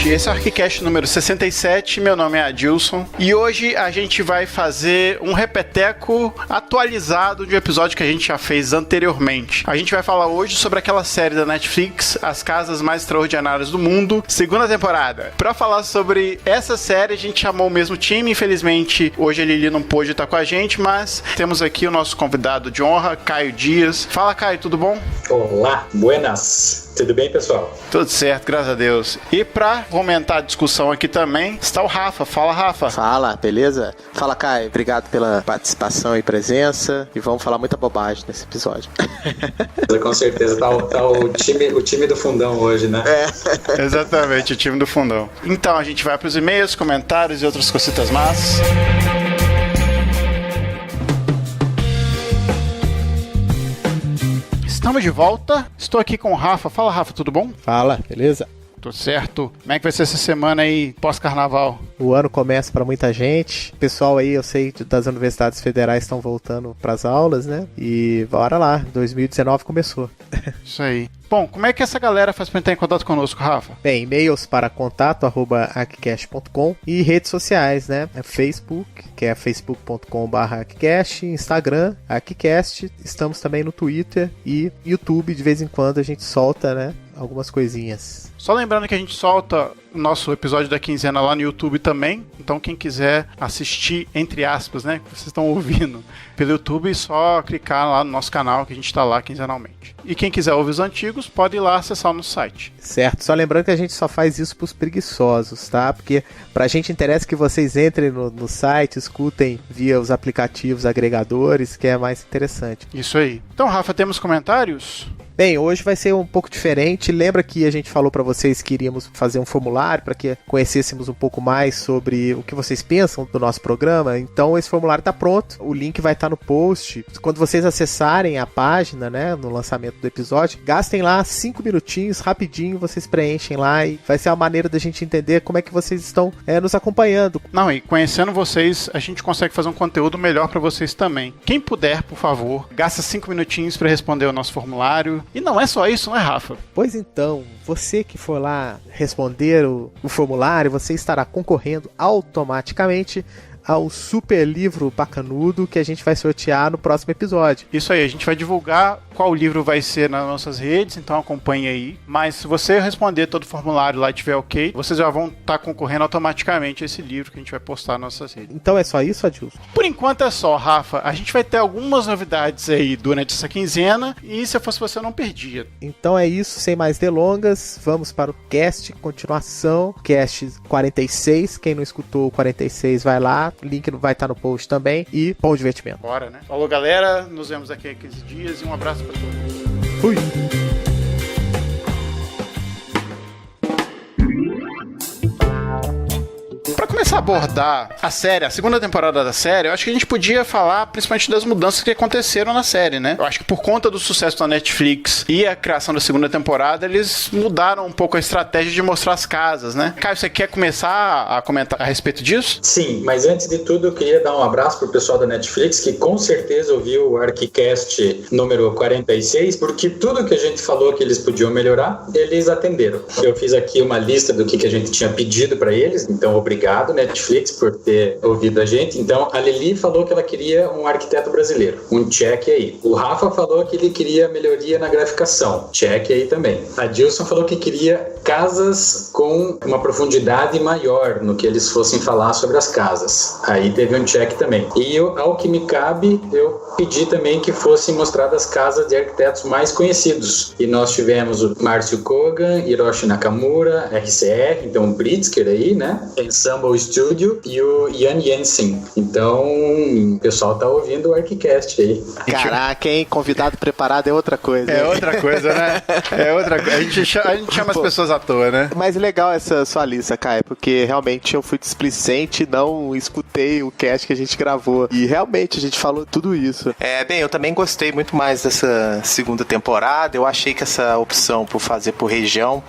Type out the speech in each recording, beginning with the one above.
gente, esse é o ArchiCast número 67, meu nome é Adilson, e hoje a gente vai fazer um repeteco atualizado de um episódio que a gente já fez anteriormente. A gente vai falar hoje sobre aquela série da Netflix, As Casas Mais Extraordinárias do Mundo, segunda temporada. Pra falar sobre essa série, a gente chamou o mesmo time, infelizmente hoje a Lili não pôde estar com a gente, mas temos aqui o nosso convidado de honra, Caio Dias. Fala, Caio, tudo bom? Olá, buenas. Tudo bem, pessoal? Tudo certo, graças a Deus. E pra fomentar a discussão aqui também, está o Rafa. Fala, Rafa. Fala, beleza? Fala, Caio. Obrigado pela participação e presença. E vamos falar muita bobagem nesse episódio. Com certeza, tá o time do fundão hoje, né? É. Exatamente, o time do fundão. Então, a gente vai pros e-mails, comentários e outras cositas massas. Estamos de volta. Estou aqui com o Rafa. Fala, Rafa, tudo bom? Fala, beleza? Tudo certo. Como é que vai ser essa semana aí, pós-carnaval? O ano começa para muita gente. O pessoal aí, eu sei, das universidades federais estão voltando para as aulas, né? E bora lá, 2019 começou. Isso aí. Bom, como é que essa galera faz para entrar em contato conosco, Rafa? Bem, e-mails para contato@archicast.com e redes sociais, né? Facebook, que é facebook.com/archicast, Instagram, archicast. Estamos também no Twitter e YouTube, de vez em quando a gente solta, né? Algumas coisinhas. Só lembrando que a gente solta o nosso episódio da quinzena lá no YouTube também. Então quem quiser assistir, entre aspas, né, que vocês estão ouvindo pelo YouTube, é só clicar lá no nosso canal que a gente está lá quinzenalmente. E quem quiser ouvir os antigos, pode ir lá acessar o nosso site. Certo, só lembrando que a gente só faz isso pros preguiçosos, tá? Porque pra gente interessa que vocês entrem no site, escutem via os aplicativos agregadores, que é mais interessante. Isso aí. Então, Rafa, temos comentários? Bem, hoje vai ser um pouco diferente. Lembra que a gente falou para vocês que iríamos fazer um formulário para que conhecêssemos um pouco mais sobre o que vocês pensam do nosso programa? Então esse formulário está pronto. O link vai estar no post. Quando vocês acessarem a página, né, no lançamento do episódio, gastem lá 5 minutinhos, rapidinho, vocês preenchem lá e vai ser a maneira da gente entender como é que vocês estão nos acompanhando. Não, e conhecendo vocês, a gente consegue fazer um conteúdo melhor para vocês também. Quem puder, por favor, gasta 5 minutinhos para responder o nosso formulário. E não é só isso, não é, Rafa? Pois então, você que for lá responder o formulário, você estará concorrendo automaticamente ao super livro bacanudo que a gente vai sortear no próximo episódio. Isso aí, a gente vai divulgar qual livro vai ser nas nossas redes, então acompanhe aí. Mas se você responder todo o formulário lá e tiver ok, vocês já vão estar concorrendo automaticamente a esse livro que a gente vai postar nas nossas redes. Então é só isso, Adilson? Por enquanto é só, Rafa. A gente vai ter algumas novidades aí durante essa quinzena e se eu fosse você, eu não perdia. Então é isso, sem mais delongas, vamos para o cast, continuação, cast 46. Quem não escutou o 46 vai lá, o link vai estar no post também e bom divertimento. Bora, né? Falou, galera, nos vemos aqui a 15 dias e um abraço para todos. Fui! Pra começar a abordar a série, a segunda temporada da série, eu acho que a gente podia falar principalmente das mudanças que aconteceram na série, né? Eu acho que por conta do sucesso da Netflix e a criação da segunda temporada, eles mudaram um pouco a estratégia de mostrar as casas, né? Caio, você quer começar a comentar a respeito disso? Sim, mas antes de tudo eu queria dar um abraço pro pessoal da Netflix, que com certeza ouviu o ArchiCast número 46, porque tudo que a gente falou que eles podiam melhorar, eles atenderam. Eu fiz aqui uma lista do que a gente tinha pedido para eles, então obrigado Netflix por ter ouvido a gente. Então a Lili falou que ela queria um arquiteto brasileiro, um check aí. O Rafa falou que ele queria melhoria na graficação, check aí também. A Dilson falou que queria casas com uma profundidade maior no que eles fossem falar sobre as casas, aí teve um check também. E eu, ao que me cabe, eu pedi também que fossem mostradas casas de arquitetos mais conhecidos, e nós tivemos o Márcio Kogan, Hiroshi Nakamura, RCR, então o Pritzker aí, né, Ensemble Studio e o Ian Jensen. Então o pessoal tá ouvindo o ArchiCast aí. Caraca, hein? Convidado preparado é outra coisa. É outra coisa, né? É outra coisa. A gente chama as pessoas à toa, né? Mas legal essa sua lista, Caio, porque realmente eu fui displicente, não escutei o cast que a gente gravou. E realmente a gente falou tudo isso. Bem, eu também gostei muito mais dessa segunda temporada. Eu achei que essa opção por fazer por região,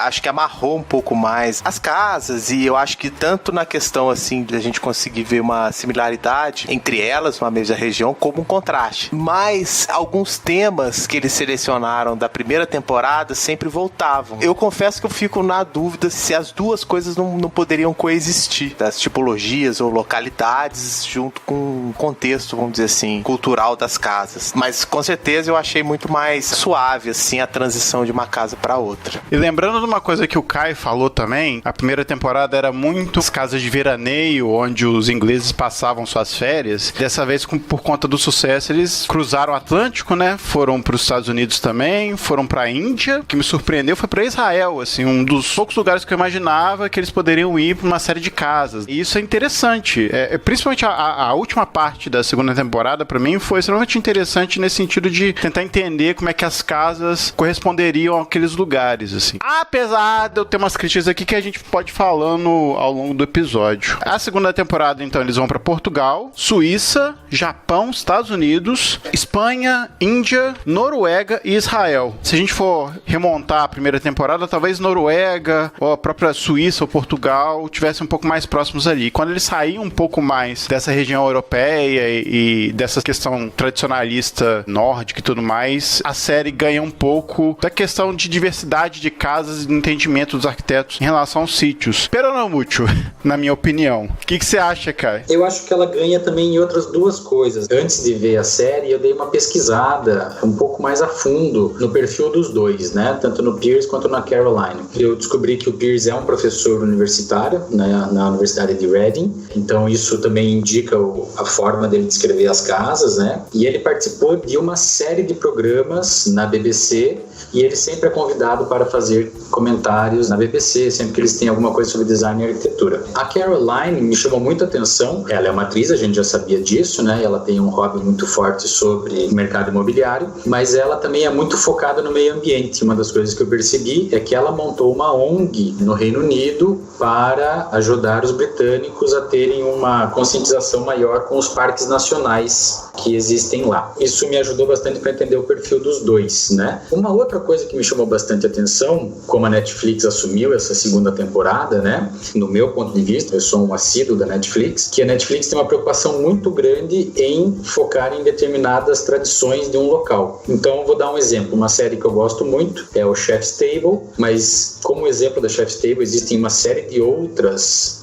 acho que amarrou um pouco mais as casas, e eu acho que tanto na questão assim de a gente conseguir ver uma similaridade entre elas, uma mesma região, como um contraste. Mas alguns temas que eles selecionaram da primeira temporada sempre voltavam. Eu confesso confesso que eu fico na dúvida se as duas coisas não poderiam coexistir, das tipologias ou localidades junto com o contexto, vamos dizer assim, cultural das casas. Mas com certeza eu achei muito mais suave, assim, a transição de uma casa para outra. E lembrando de uma coisa que o Kai falou também, a primeira temporada era muito as casas de veraneio, onde os ingleses passavam suas férias. Dessa vez, por conta do sucesso, eles cruzaram o Atlântico, né? Foram para os Estados Unidos também, foram para a Índia. O que me surpreendeu foi para Israel, assim, um dos poucos lugares que eu imaginava que eles poderiam ir para uma série de casas. E isso é interessante. Principalmente a última parte da segunda temporada, para mim, foi extremamente interessante nesse sentido de tentar entender como é que as casas corresponderiam àqueles lugares, assim. Apesar de eu ter umas críticas aqui que a gente pode ir falando ao longo do episódio. A segunda temporada, então, eles vão para Portugal, Suíça, Japão, Estados Unidos, Espanha, Índia, Noruega e Israel. Se a gente for remontar a primeira temporada, talvez Noruega, ou a própria Suíça ou Portugal tivessem um pouco mais próximos ali. Quando eles saíam um pouco mais dessa região europeia e dessa questão tradicionalista nórdica e tudo mais, a série ganha um pouco da questão de diversidade de casas e de entendimento dos arquitetos em relação aos sítios. Pero não muito, na minha opinião. O que você acha, Kai? Eu acho que ela ganha também em outras duas coisas. Antes de ver a série, eu dei uma pesquisada um pouco mais a fundo no perfil dos dois, né? Tanto no Pierce quanto na Caroline. Eu descobri que o Pierce é um professor universitário, né, na Universidade de Reading, então isso também indica a forma dele descrever as casas, né? E ele participou de uma série de programas na BBC e ele sempre é convidado para fazer comentários na BBC, sempre que eles têm alguma coisa sobre design e arquitetura. A Caroline me chamou muita atenção, ela é uma atriz, a gente já sabia disso, né? Ela tem um hobby muito forte sobre o mercado imobiliário, mas ela também é muito focada no meio ambiente. Uma das coisas que eu percebi é que ela montou uma ONG no Reino Unido para ajudar os britânicos a terem uma conscientização maior com os parques nacionais que existem lá. Isso me ajudou bastante para entender o perfil dos dois, né? Uma outra coisa que me chamou bastante atenção, como a Netflix assumiu essa segunda temporada, né? No meu ponto de vista, eu sou um assíduo da Netflix, que a Netflix tem uma preocupação muito grande em focar em determinadas tradições de um local. Então, vou dar um exemplo. Uma série que eu gosto muito é o Chef's Table, mas como exemplo da Chef's Table, existem uma série de outras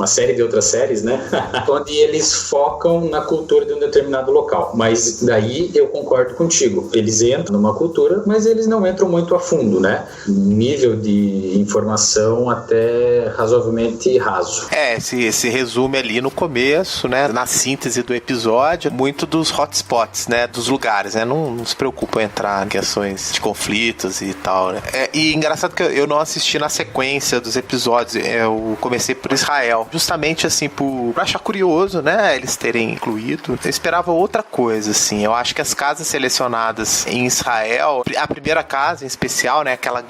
séries, né? Onde eles focam na cultura de um determinado local. Mas daí eu concordo contigo. Eles entram numa cultura, mas eles não entram muito a fundo, né? Nível de informação até razoavelmente raso. Se resume ali no começo, né? Na síntese do episódio, muito dos hotspots, né? Dos lugares, né? Não se preocupa em entrar em questões de conflitos e tal, né? E engraçado que eu não assisti na sequência dos episódios, eu comecei por Israel, justamente assim, por achar curioso, né? Eles terem incluído. Eu esperava outra coisa, assim. Eu acho que as casas selecionadas em Israel, a primeira casa em especial, né? Aquela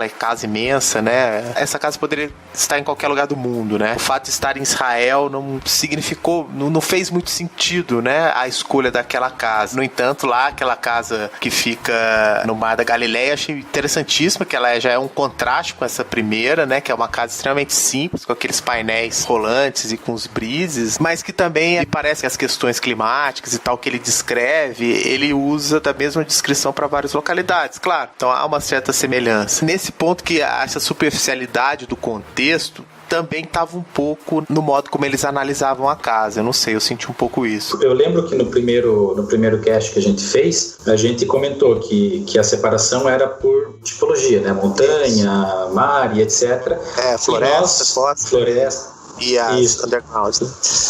casa imensa, né? Essa casa poderia estar em qualquer lugar do mundo, né? O fato de estar em Israel não significou, não fez muito sentido, né? A escolha daquela casa. No entanto, lá, aquela casa que fica no Mar da Galileia, achei interessantíssima, que ela já é um contraste com essa primeira, né? Que é uma casa extremamente simples, com aqueles painéis rolantes e com os brises, mas que também me parece que as questões climáticas e tal que ele descreve, ele usa da mesma descrição para várias localidades, claro. Então há uma certa semelhança. Nesse ponto que essa superficialidade do contexto também estava um pouco no modo como eles analisavam a casa. Eu não sei, eu senti um pouco isso. Eu lembro que no primeiro cast que a gente fez, a gente comentou que a separação era por tipologia, né? Montanha, mar e etc. Floresta. E as undergrounds, né?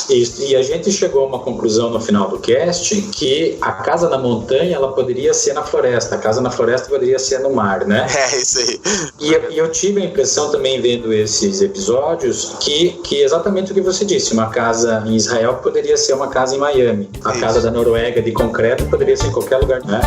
Isso. E a gente chegou a uma conclusão no final do cast que a casa na montanha, ela poderia ser na floresta, a casa na floresta poderia ser no mar, né? Isso aí. E eu tive a impressão também, vendo esses episódios, que exatamente o que você disse, uma casa em Israel poderia ser uma casa em Miami, a casa da Noruega de concreto poderia ser em qualquer lugar, né?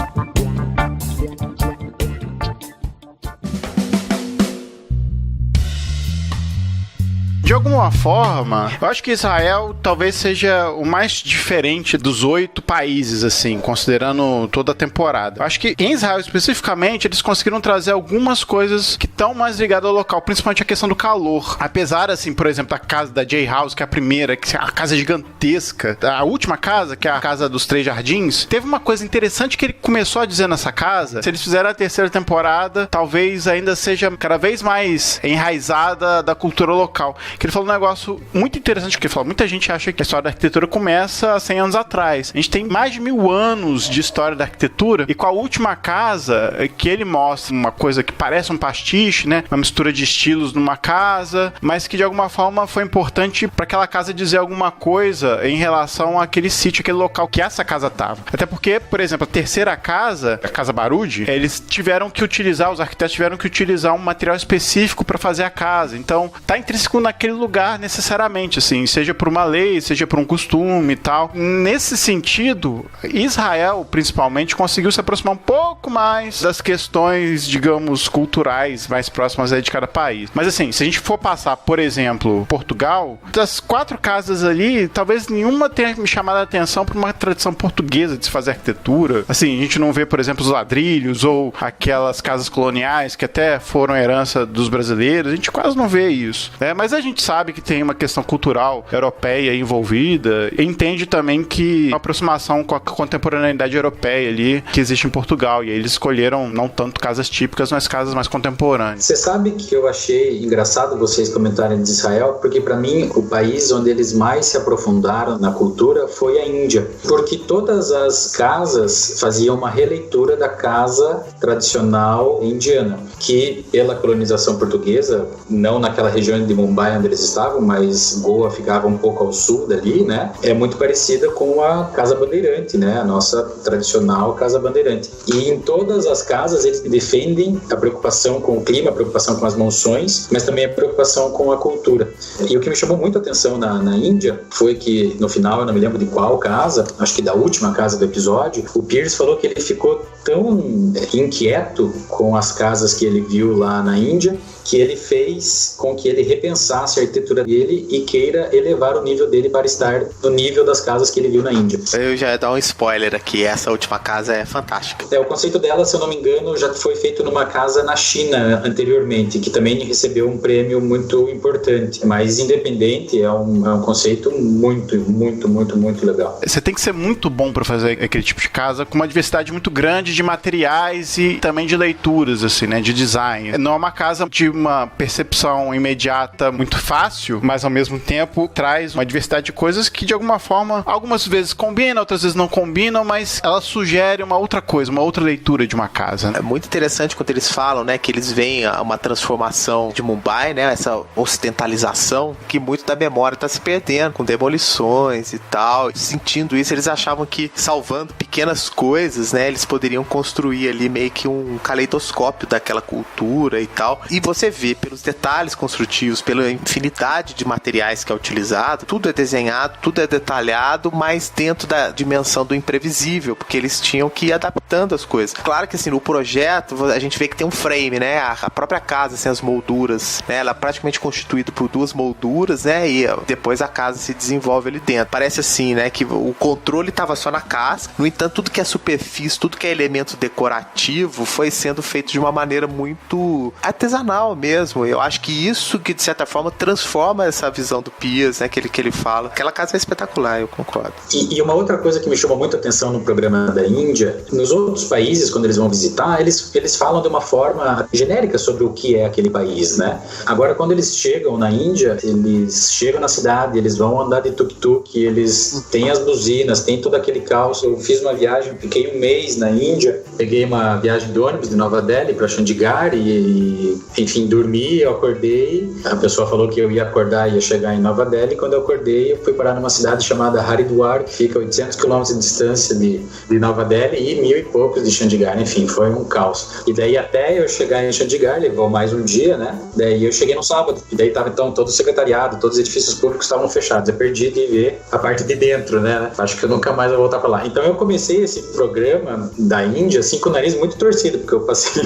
De alguma forma, eu acho que Israel talvez seja o mais diferente dos 8 países, assim, considerando toda a temporada. Eu acho que em Israel especificamente, eles conseguiram trazer algumas coisas que estão mais ligadas ao local, principalmente a questão do calor. Apesar, assim, por exemplo, da casa da J House, que é a primeira, que é a casa gigantesca, a última casa, que é a casa dos 3 jardins, teve uma coisa interessante que ele começou a dizer nessa casa. Se eles fizerem a terceira temporada, talvez ainda seja cada vez mais enraizada da cultura local. Que ele falou um negócio muito interessante, que ele falou, muita gente acha que a história da arquitetura começa há 100 anos atrás. A gente tem mais de 1000 anos de história da arquitetura, e com a última casa, que ele mostra uma coisa que parece um pastiche, né? Uma mistura de estilos numa casa, mas que de alguma forma foi importante para aquela casa dizer alguma coisa em relação àquele sítio, aquele local que essa casa tava. Até porque, por exemplo, a terceira casa, a Casa Baruch, eles tiveram que utilizar, os arquitetos tiveram que utilizar um material específico para fazer a casa. Então, tá intrínseco naquele lugar necessariamente, assim, seja por uma lei, seja por um costume e tal. Nesse sentido, Israel, principalmente, conseguiu se aproximar um pouco mais das questões, digamos, culturais mais próximas aí de cada país. Mas assim, se a gente for passar, por exemplo, Portugal, das 4 casas ali, talvez nenhuma tenha me chamado a atenção por uma tradição portuguesa de se fazer arquitetura. Assim, a gente não vê, por exemplo, os ladrilhos ou aquelas casas coloniais que até foram herança dos brasileiros. A gente quase não vê isso, né? Mas a gente sabe que tem uma questão cultural europeia envolvida, e entende também que uma aproximação com a contemporaneidade europeia ali que existe em Portugal, e aí eles escolheram não tanto casas típicas, mas casas mais contemporâneas. Você sabe que eu achei engraçado vocês comentarem de Israel, porque para mim o país onde eles mais se aprofundaram na cultura foi a Índia, porque todas as casas faziam uma releitura da casa tradicional indiana, que pela colonização portuguesa, não naquela região de Mumbai onde eles estavam, mas Goa ficava um pouco ao sul dali, né? É muito parecida com a Casa Bandeirante, né? A nossa tradicional Casa Bandeirante. E em todas as casas eles defendem a preocupação com o clima, a preocupação com as monções, mas também a preocupação com a cultura. E o que me chamou muito a atenção na Índia foi que no final, eu não me lembro de qual casa, acho que da última casa do episódio, o Pierce falou que ele ficou tão inquieto com as casas que ele viu lá na Índia, que ele fez com que ele repensasse a arquitetura dele e queira elevar o nível dele para estar no nível das casas que ele viu na Índia. Eu já ia dar um spoiler aqui, essa última casa é fantástica. O conceito dela, se eu não me engano, já foi feito numa casa na China anteriormente, que também recebeu um prêmio muito importante, mas independente, é um conceito muito, muito, muito, muito legal. Você tem que ser muito bom para fazer aquele tipo de casa, com uma diversidade muito grande de materiais e também de leituras, assim, né, de design. Não é uma casa de uma percepção imediata muito fácil, mas ao mesmo tempo traz uma diversidade de coisas que de alguma forma, algumas vezes combinam, outras vezes não combinam, mas ela sugere uma outra coisa, uma outra leitura de uma casa, né? É muito interessante quando eles falam, né, que eles veem uma transformação de Mumbai, né, essa ocidentalização, que muito da memória está se perdendo, com demolições e tal. Sentindo isso, eles achavam que salvando pequenas coisas, né, eles poderiam construir ali meio que um caleidoscópio daquela cultura e tal. E você vê pelos detalhes construtivos, pela infinidade de materiais que é utilizado, tudo é desenhado, tudo é detalhado, mas dentro da dimensão do imprevisível, porque eles tinham que ir adaptando as coisas. Claro que assim, no projeto, a gente vê que tem um frame, né, a própria casa, assim, as molduras, né, ela é praticamente constituída por 2 molduras, né, e depois a casa se desenvolve ali dentro. Parece assim, né, que o controle estava só na casa, no entanto, tudo que é superfície, tudo que é elemento decorativo foi sendo feito de uma maneira muito artesanal mesmo. Eu acho que isso que de certa forma transforma essa visão do Pierce, né, que ele fala. Aquela casa é espetacular, eu concordo. E uma outra coisa que me chamou muita atenção no programa da Índia, nos outros países, quando eles vão visitar, eles falam de uma forma genérica sobre o que é aquele país, né? Agora, quando eles chegam na Índia, eles chegam na cidade, eles vão andar de tuk-tuk, eles têm as buzinas, tem todo aquele caos. Eu fiz uma viagem, fiquei 1 mês na Índia, peguei uma viagem de ônibus de Nova Delhi para Chandigarh e enfim, dormi, eu acordei, a pessoa falou que eu ia acordar e ia chegar em Nova Delhi. Quando eu acordei, eu fui parar numa cidade chamada Haridwar, que fica a 800 km de distância de Nova Delhi e 1000 e poucos de Chandigarh. Enfim, foi um caos. E daí até eu chegar em Chandigarh, levou mais um dia, né? Daí eu cheguei no sábado, e daí tava então todo o secretariado, todos os edifícios públicos estavam fechados. Eu perdi de ver a parte de dentro, né? Acho que eu nunca mais vou voltar pra lá. Então eu comecei esse programa da Índia, assim, com o nariz muito torcido, porque eu passei,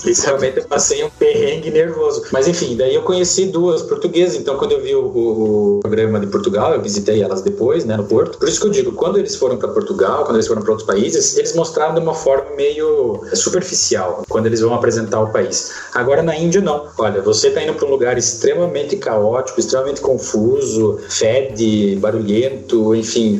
literalmente eu passei um perrengue nervoso. Mas enfim, daí eu conheci 2 portuguesas portuguesa, então quando eu vi o programa de Portugal, eu visitei elas depois, né, no Porto. Por isso que eu digo, quando eles foram para Portugal, quando eles foram para outros países, eles mostraram de uma forma meio superficial, quando eles vão apresentar o país. Agora na Índia não. Olha, você tá indo para um lugar extremamente caótico, extremamente confuso, fede, barulhento, enfim,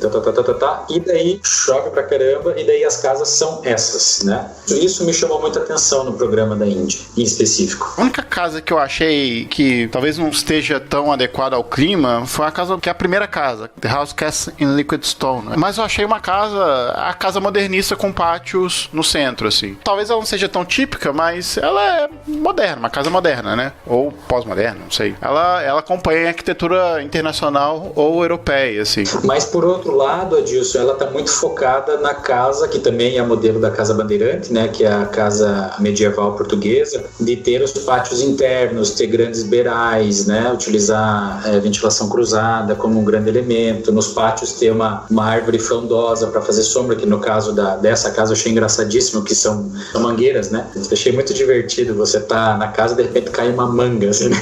e daí chove pra caramba, e daí as casas são essas, né? Isso me chamou muita atenção no programa da Índia, em específico. A única casa que eu achei que talvez não esteja tão adequada ao clima foi a casa que é a primeira casa, The House Cast in Liquid Stone. Mas eu achei a casa modernista com pátios no centro, assim. Talvez ela não seja tão típica, mas ela é moderna, uma casa moderna, né? Ou pós-moderna, não sei. Ela acompanha a arquitetura internacional ou europeia, assim. Mas por outro lado, Adilson, ela tá muito focada na casa, que também é modelo da Casa Bandeirante, né? Que é a casa medieval portuguesa, de ter os pátios internos, ter grandes beirais, né? Utilizar ventilação cruzada como um grande elemento. Nos pátios ter uma árvore frondosa para fazer sombra, que no caso dessa casa eu achei engraçadíssimo, que são mangueiras, né? Eu achei muito divertido, você tá na casa e de repente cai uma manga, assim, né?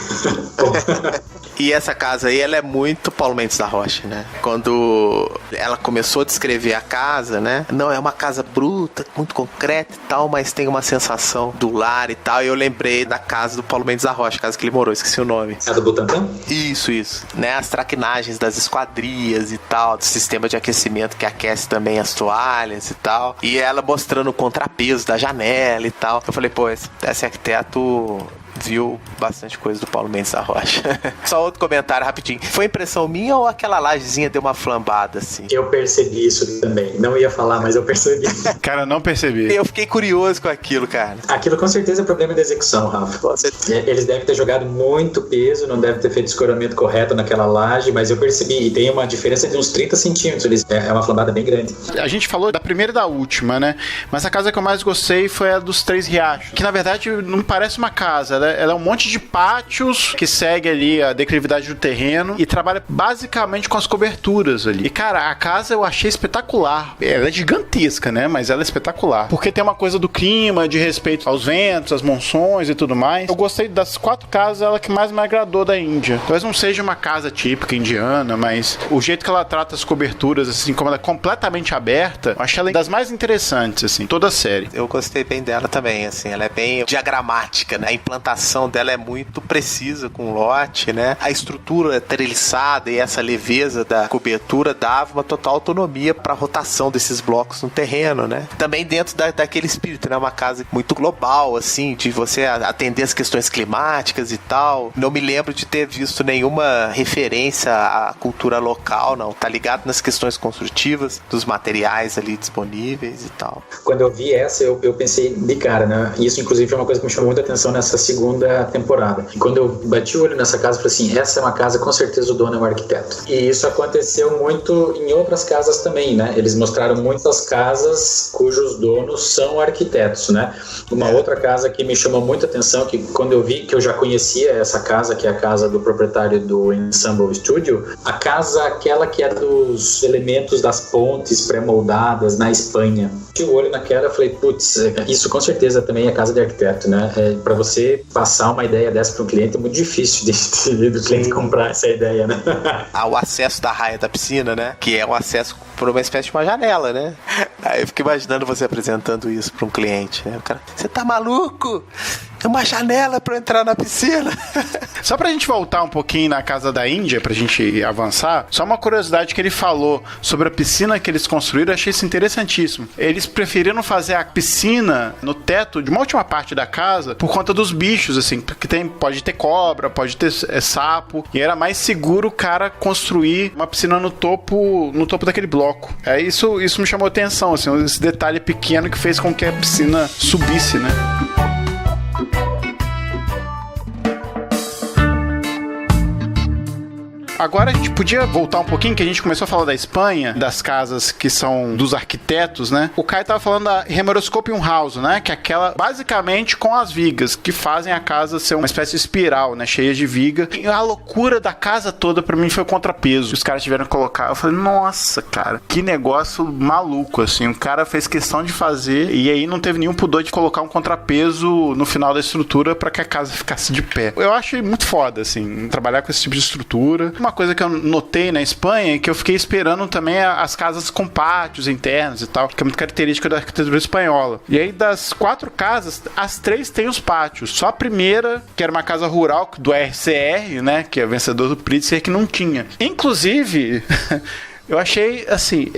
E essa casa aí, ela é muito Paulo Mendes da Rocha, né? Quando ela começou a descrever a casa, né? Não, é uma casa bruta, muito concreta e tal, mas tem uma sensação do lar e tal. E eu lembrei da casa do Paulo Mendes da Rocha, a casa que ele morou, esqueci o nome. A do Butantã? Isso. Né? As traquinagens das esquadrias e tal, do sistema de aquecimento que aquece também as toalhas e tal. E ela mostrando o contrapeso da janela e tal. Eu falei, pô, esse arquiteto viu bastante coisa do Paulo Mendes da Rocha. Só outro comentário rapidinho. Foi impressão minha ou aquela lajezinha deu uma flambada assim? Eu percebi isso também. Não ia falar, mas eu percebi. Cara, eu não percebi. Eu fiquei curioso com aquilo, cara. Aquilo com certeza é problema de execução, Rafa. Eles devem ter jogado muito peso, não devem ter feito escoramento correto naquela laje, mas eu percebi. E tem uma diferença de uns 30 centímetros. É uma flambada bem grande. A gente falou da primeira e da última, né? Mas a casa que eu mais gostei foi a dos Três Riachos, que na verdade não parece uma casa, ela é um monte de pátios que segue ali a declividade do terreno e trabalha basicamente com as coberturas ali. E cara, a casa eu achei espetacular. Ela é gigantesca, né? Mas ela é espetacular. Porque tem uma coisa do clima, de respeito aos ventos, às monções e tudo mais. Eu gostei das 4 casas, ela que mais me agradou da Índia. Talvez não seja uma casa típica indiana, mas o jeito que ela trata as coberturas, assim, como ela é completamente aberta, eu achei ela das mais interessantes, assim, toda a série. Eu gostei bem dela também, assim, ela é bem diagramática, né? A implantação dela é muito precisa com o lote, né? A estrutura treliçada e essa leveza da cobertura dava uma total autonomia para a rotação desses blocos no terreno, né? Também dentro daquele espírito, né? Uma casa muito global, assim, de você atender as questões climáticas e tal. Não me lembro de ter visto nenhuma referência à cultura local, não. Tá ligado nas questões construtivas, dos materiais ali disponíveis e tal. Quando eu vi essa, eu pensei de cara, né? Isso, inclusive, foi uma coisa que me chamou muita atenção nessa segunda temporada. E quando eu bati o olho nessa casa, eu falei assim, essa é uma casa, com certeza o dono é um arquiteto. E isso aconteceu muito em outras casas também, né? Eles mostraram muitas casas cujos donos são arquitetos, né? Uma outra casa que me chamou muita atenção, que quando eu vi, que eu já conhecia essa casa, que é a casa do proprietário do Ensemble Studio, a casa aquela que é dos elementos das pontes pré-moldadas na Espanha. Bati o olho naquela, eu falei, putz, isso com certeza também é casa de arquiteto, né? Para você passar uma ideia dessa para um cliente é muito difícil do cliente comprar essa ideia, né? O acesso da raia da piscina, né? Que é um acesso por uma espécie de uma janela, né? Aí eu fico imaginando você apresentando isso para um cliente, né? O cara, você tá maluco? É uma janela para eu entrar na piscina. Só pra gente voltar um pouquinho na casa da Índia, pra gente avançar, só uma curiosidade que ele falou sobre a piscina que eles construíram, eu achei isso interessantíssimo. Eles preferiram fazer a piscina no teto de uma última parte da casa por conta dos bichos, assim, porque pode ter cobra, pode ter sapo, e era mais seguro o cara construir uma piscina no topo daquele bloco. Isso me chamou atenção, assim, esse detalhe pequeno que fez com que a piscina subisse, né? Agora a gente podia voltar um pouquinho, que a gente começou a falar da Espanha, das casas que são dos arquitetos, né? O Caio tava falando da Hemeroscopium House, né? Que é aquela, basicamente, com as vigas, que fazem a casa ser uma espécie de espiral, né? Cheia de viga. E a loucura da casa toda, pra mim, foi o contrapeso. Os caras tiveram que colocar. Eu falei, nossa, cara, que negócio maluco, assim. O cara fez questão de fazer, e aí não teve nenhum pudor de colocar um contrapeso no final da estrutura pra que a casa ficasse de pé. Eu acho muito foda, assim, trabalhar com esse tipo de estrutura. Uma coisa que eu notei na Espanha é que eu fiquei esperando também as casas com pátios internos e tal, que é muito característica da arquitetura espanhola. E aí, das 4 casas, as 3 têm os pátios. Só a primeira, que era uma casa rural do RCR, né, que é vencedor do Pritzker, que não tinha. Inclusive... Eu achei, assim,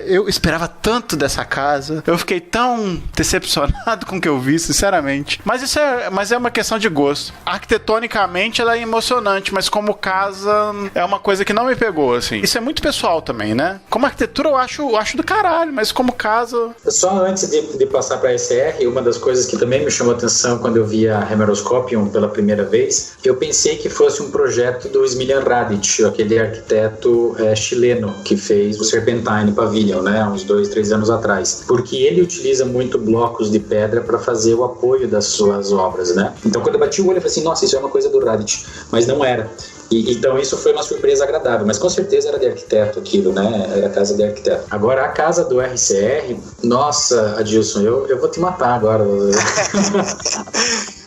eu esperava tanto dessa casa, eu fiquei tão decepcionado com o que eu vi, sinceramente. Mas é uma questão de gosto. Arquitetonicamente ela é emocionante, mas como casa é uma coisa que não me pegou, assim. Isso é muito pessoal também, né? Como arquitetura eu acho do caralho, mas como casa... Só antes de passar para a SR, uma das coisas que também me chamou a atenção quando eu vi a Hemeroscopium pela primeira vez, eu pensei que fosse um projeto do Smiljan Radic, aquele arquiteto chileno, que fez o Serpentine Pavilion, né, uns 2-3 anos atrás, porque ele utiliza muito blocos de pedra para fazer o apoio das suas obras, né? Então, quando eu bati o olho, eu falei assim, nossa, isso é uma coisa do Radic, mas não era. Então isso foi uma surpresa agradável, mas com certeza era de arquiteto aquilo, né? Era casa de arquiteto. Agora, a casa do RCR, nossa, Adilson, eu vou te matar agora.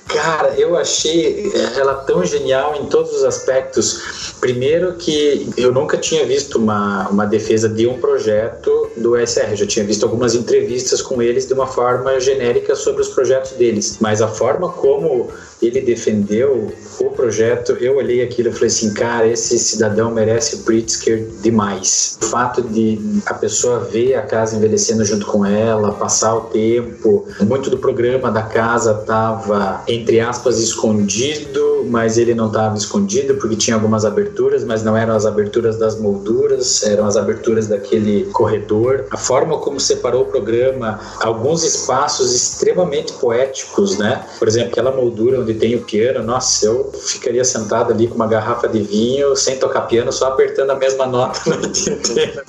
Cara, eu achei ela tão genial em todos os aspectos. Primeiro que eu nunca tinha visto uma defesa de um projeto do SR. Eu já tinha visto algumas entrevistas com eles de uma forma genérica sobre os projetos deles. Mas a forma como ele defendeu o projeto, eu olhei aquilo e falei assim, cara, esse cidadão merece o Pritzker demais. O fato de a pessoa ver a casa envelhecendo junto com ela, passar o tempo, muito do programa da casa estava, entre aspas, escondido, mas ele não estava escondido porque tinha algumas aberturas, mas não eram as aberturas das molduras, eram as aberturas daquele corredor. A forma como separou o programa, alguns espaços extremamente poéticos, né? Por exemplo, aquela moldura onde tem o piano, nossa, eu ficaria sentado ali com uma garrafa de vinho, sem tocar piano, só apertando a mesma nota a noite inteira.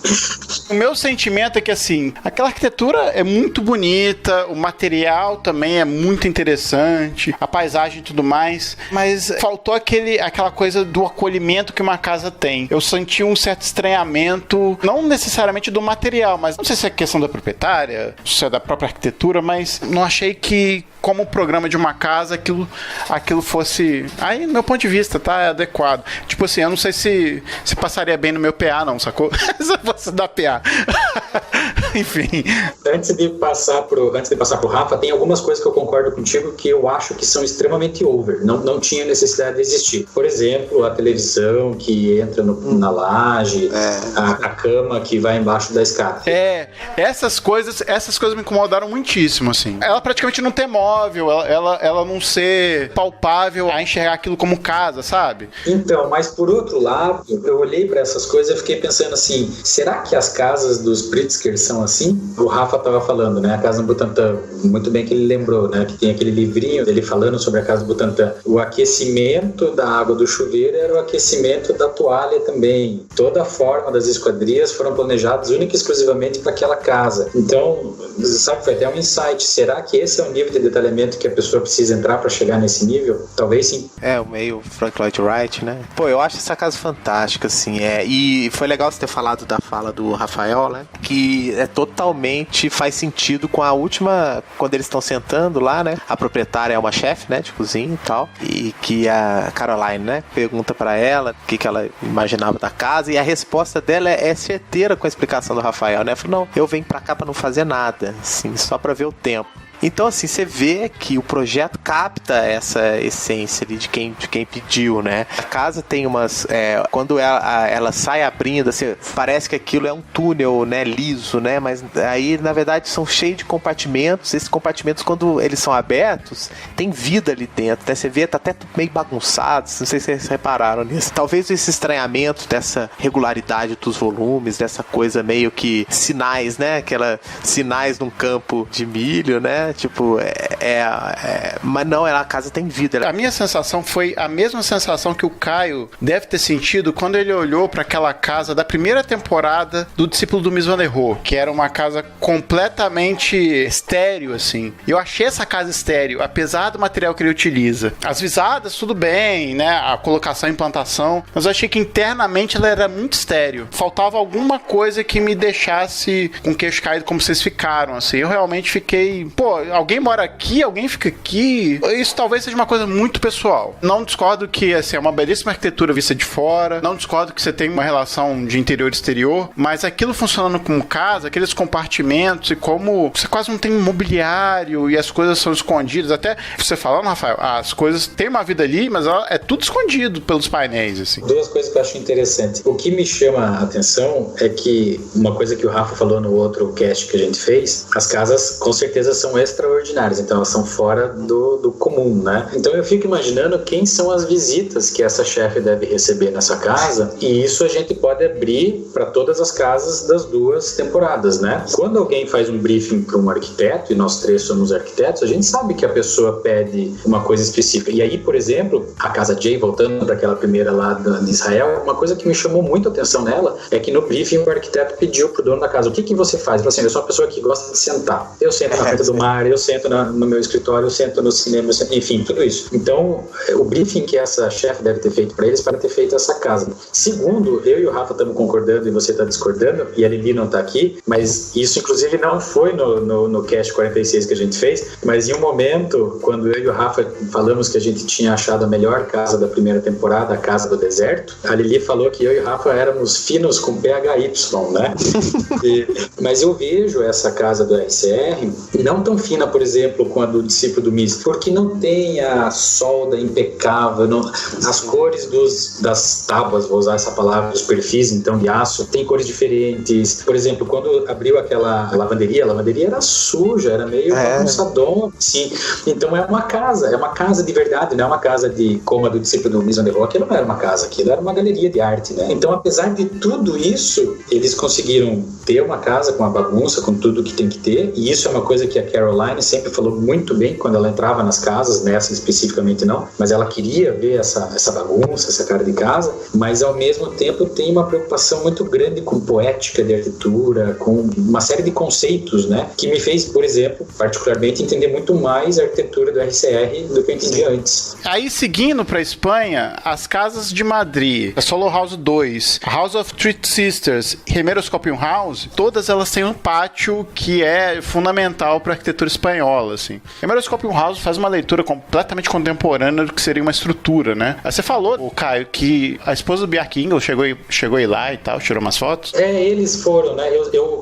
O meu sentimento é que, assim, aquela arquitetura é muito bonita, o material também é muito interessante, a paisagem e tudo mais, mas faltou aquela coisa do acolhimento que uma casa tem. Eu senti um certo estranhamento, não necessariamente do material, mas não sei se é questão da proprietária, se é da própria arquitetura, mas não achei que, como programa de uma casa, aquilo fosse... Aí, no meu ponto de vista, tá? É adequado. Tipo assim, eu não sei se passaria bem no meu PA, não, sacou? Se eu fosse da PA. Enfim. Antes de passar pro Rafa, tem algumas coisas que eu concordo contigo que eu acho que são extremamente over. Não tinha necessidade de existir. Por exemplo, a televisão que entra na laje, a cama que vai embaixo da escada. Essas coisas me incomodaram muitíssimo, assim. Ela praticamente não ter móvel, ela não ser palpável a enxergar aquilo como casa, sabe? Então, mas por outro lado, eu olhei para essas coisas e fiquei pensando assim, será que as casas dos Pritzker são assim? O Rafa tava falando, né? A casa no Butantã, muito bem que ele lembrou, né? Que tem aquele livrinho dele falando sobre a casa do Butantã. O aquecimento da água do chuveiro era o aquecimento da toalha também. Toda a forma das esquadrias foram planejadas única e exclusivamente para aquela casa. Então, sabe, foi até um insight. Será que esse é o nível de detalhamento que a pessoa precisa entrar para chegar nesse nível? Talvez sim. O meio Frank Lloyd Wright, né? Pô, eu acho essa casa fantástica, assim, e foi legal você ter falado da fala do Rafael, né? Que totalmente faz sentido com a última, quando eles estão sentando lá, né? A proprietária é uma chefe, né? De cozinha e tal, e que a Caroline, né? Pergunta pra ela o que ela imaginava da casa, e a resposta dela é certeira com a explicação do Rafael, né? Falou, não, eu venho pra cá pra não fazer nada, assim, só pra ver o tempo. Então, assim, você vê que o projeto capta essa essência ali de quem pediu, né? A casa tem umas... quando ela sai abrindo, assim, parece que aquilo é um túnel, né? Liso, né? Mas aí, na verdade, são cheios de compartimentos. Esses compartimentos, quando eles são abertos, tem vida ali dentro, né? Você vê, tá até tudo meio bagunçado. Não sei se vocês repararam nisso. Talvez esse estranhamento dessa regularidade dos volumes, dessa coisa meio que sinais, né? Aquela sinais num campo de milho, né? né? Tipo, mas não, a casa tem vida. A minha sensação foi a mesma sensação que o Caio deve ter sentido quando ele olhou para aquela casa da primeira temporada do Discípulo do Mies van der Rohe, que era uma casa completamente estéril, assim. Eu achei essa casa estéril, apesar do material que ele utiliza. As visadas, tudo bem, né? A colocação e implantação, mas eu achei que internamente ela era muito estéril. Faltava alguma coisa que me deixasse com o queixo caído como vocês ficaram, assim. Eu realmente fiquei, alguém mora aqui, alguém fica aqui. Isso talvez seja uma coisa muito pessoal. Não discordo que, assim, é uma belíssima arquitetura vista de fora, não discordo que você tem uma relação de interior e exterior, mas aquilo funcionando como casa, aqueles compartimentos e como você quase não tem mobiliário e as coisas são escondidas, até você falando, Rafael, as coisas têm uma vida ali, mas é tudo escondido pelos painéis, assim. Duas coisas que eu acho interessante. O que me chama a atenção é que uma coisa que o Rafa falou no outro cast que a gente fez, as casas com certeza são extraordinárias, então elas são fora do comum, né? Então eu fico imaginando quem são as visitas que essa chefe deve receber nessa casa, e isso a gente pode abrir para todas as casas das duas temporadas, né? Quando alguém faz um briefing para um arquiteto, e nós três somos arquitetos, a gente sabe que a pessoa pede uma coisa específica. E aí, por exemplo, a casa Jay, voltando daquela primeira lá de Israel, uma coisa que me chamou muito a atenção nela é que no briefing o arquiteto pediu pro dono da casa: o que você faz? Ele falou assim: eu sou uma pessoa que gosta de sentar. Eu sento na frente do mar, eu sento no meu escritório, eu sento no cinema, enfim, tudo isso. Então, o briefing que essa chefe deve ter feito para eles para ter feito essa casa. Segundo, eu e o Rafa estamos concordando e você está discordando, e a Lili não está aqui, mas isso inclusive não foi no Cast 46 que a gente fez, mas em um momento, quando eu e o Rafa falamos que a gente tinha achado a melhor casa da primeira temporada, a Casa do Deserto, a Lili falou que eu e o Rafa éramos finos com PHY, né? Mas eu vejo essa casa do RCR não tão fina, por exemplo, quando o Discípulo do Mies, porque não tem a solda impecável, as cores das tábuas, vou usar essa palavra, dos perfis, então, de aço, tem cores diferentes. Por exemplo, quando abriu aquela lavanderia, a lavanderia era suja, era meio bagunçadona, sim. Então é uma casa de verdade, não é uma casa como a do Discípulo do Mies van der Rohe. Aquilo não era uma casa, aquilo era uma galeria de arte, né? Então, apesar de tudo isso, eles conseguiram ter uma casa com a bagunça, com tudo que tem que ter, e isso é uma coisa que a Caroline sempre falou muito bem quando ela entrava nas casas, nessa especificamente não, mas ela queria ver essa bagunça, essa cara de casa, mas ao mesmo tempo tem uma preocupação muito grande com poética de arquitetura, com uma série de conceitos, né, que me fez, por exemplo, particularmente entender muito mais a arquitetura do RCR do que eu entendi antes. Aí, seguindo para Espanha, as casas de Madrid, a Solo House 2, a House of Three Sisters, Hemeroscopium House, todas elas têm um pátio que é fundamental para a arquitetura espanhola, assim. Hemeroscopium House faz uma leitura completamente contemporânea do que seria uma estrutura, né? Aí você falou, Caio, que a esposa do Bjarke Ingels chegou aí lá e tal, tirou umas fotos. Eles foram, né?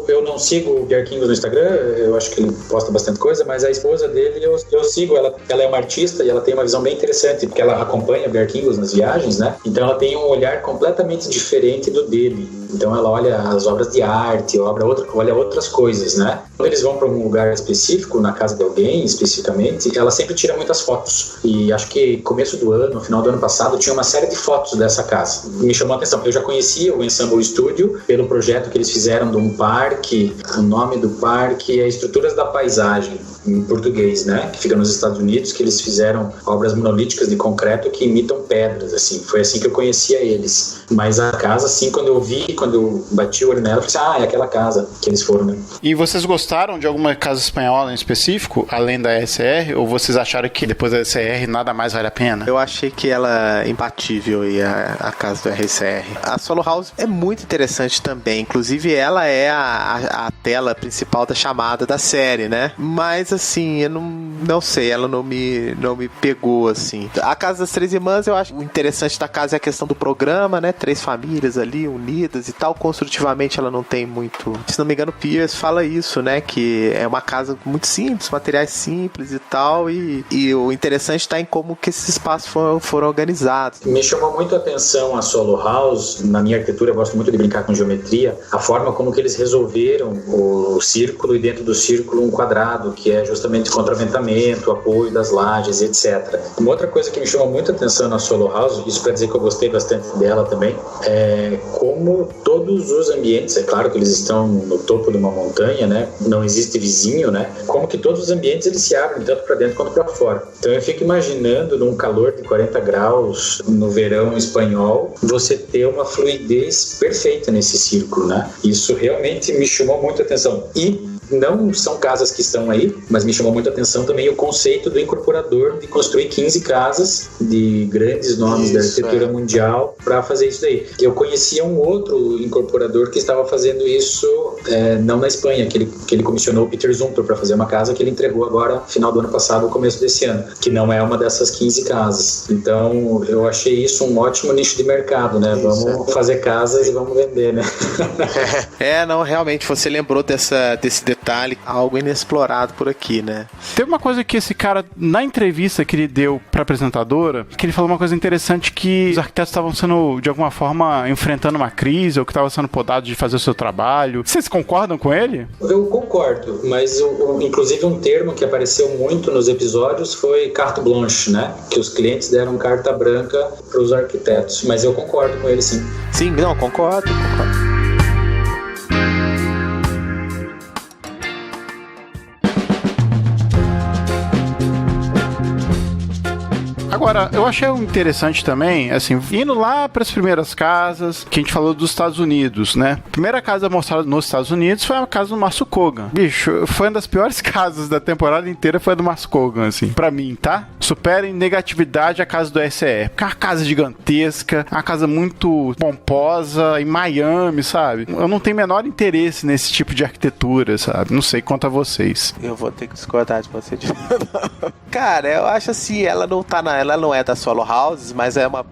Eu não sigo o Bjarke Ingels no Instagram, eu acho que ele posta bastante coisa, mas a esposa dele eu sigo, ela é uma artista e ela tem uma visão bem interessante, porque ela acompanha o Bjarke Ingels nas viagens, né? Então ela tem um olhar completamente diferente do dele. Então ela olha as obras de arte, olha outras coisas, né? Quando eles vão para um lugar específico, na casa de alguém especificamente, ela sempre tira muitas fotos. E acho que começo do ano, final do ano passado, tinha uma série de fotos dessa casa. Me chamou a atenção. Eu já conhecia o Ensemble Studio pelo projeto que eles fizeram de um parque. O nome do parque é Estruturas da Paisagem, em português, né? Que fica nos Estados Unidos, que eles fizeram obras monolíticas de concreto que imitam pedras, assim. Foi assim que eu conhecia eles. Mas a casa, assim, quando eu bati o olho nela, eu falei assim, é aquela casa que eles foram, né? E vocês gostaram de alguma casa espanhola em específico, além da RCR? Ou vocês acharam que depois da RCR nada mais vale a pena? Eu achei que ela é imbatível aí, a casa do RCR. A Solo House é muito interessante também. Inclusive, ela é a tela principal da chamada da série, né? Mas, assim, eu não sei, ela não me pegou, assim. A Casa das Três Irmãs, eu acho o interessante da casa é a questão do programa, né? 3 famílias ali unidas e tal. Construtivamente ela não tem muito... Se não me engano, o Pierce fala isso, né? Que é uma casa muito simples, materiais simples e tal. E o interessante está em como que esses espaços foram organizados. Me chamou muito a atenção a Solo House. Na minha arquitetura, eu gosto muito de brincar com geometria. A forma como que eles resolveram o círculo e dentro do círculo um quadrado, que é justamente contra ventamento, apoio das lajes, etc. Uma outra coisa que me chamou muita atenção na Solo House, isso para dizer que eu gostei bastante dela também, é como todos os ambientes, é claro que eles estão no topo de uma montanha, né? Não existe vizinho, né? Como que todos os ambientes eles se abrem tanto para dentro quanto para fora. Então eu fico imaginando num calor de 40 graus no verão espanhol, você ter uma fluidez perfeita nesse círculo, né? Isso realmente me chamou muita atenção. E não são casas que estão aí, mas me chamou muita atenção também o conceito do incorporador de construir 15 casas de grandes nomes da arquitetura mundial para fazer isso daí. Eu conhecia um outro incorporador que estava fazendo isso, não na Espanha, que ele comissionou o Peter Zumthor para fazer uma casa que ele entregou agora, final do ano passado, começo desse ano, que não é uma dessas 15 casas. Então, eu achei isso um ótimo nicho de mercado, né? Vamos fazer casas e vamos vender, né? Não, realmente, você lembrou desse detalhe, algo inexplorado por aqui, né? Teve uma coisa que esse cara, na entrevista que ele deu pra apresentadora, que ele falou uma coisa interessante, que os arquitetos estavam sendo, de alguma forma, enfrentando uma crise, ou que estavam sendo podados de fazer o seu trabalho. Vocês concordam com ele? Eu concordo, mas inclusive um termo que apareceu muito nos episódios foi carte blanche, né? Que os clientes deram carta branca para os arquitetos, mas eu concordo com ele, sim. Sim, não, concordo. Agora, eu achei interessante também, assim, indo lá para as primeiras casas, que a gente falou dos Estados Unidos, né? A primeira casa mostrada nos Estados Unidos foi a casa do Márcio Kogan. Bicho, foi uma das piores casas da temporada inteira, foi a do Márcio Kogan, assim, pra mim, tá? Supera em negatividade a casa do SE. Porque é uma casa gigantesca, uma casa muito pomposa, em Miami, sabe? Eu não tenho menor interesse nesse tipo de arquitetura, sabe? Não sei quanto a vocês. Eu vou ter que discordar de você. Cara, eu acho assim, ela não é da Solo Houses, mas é uma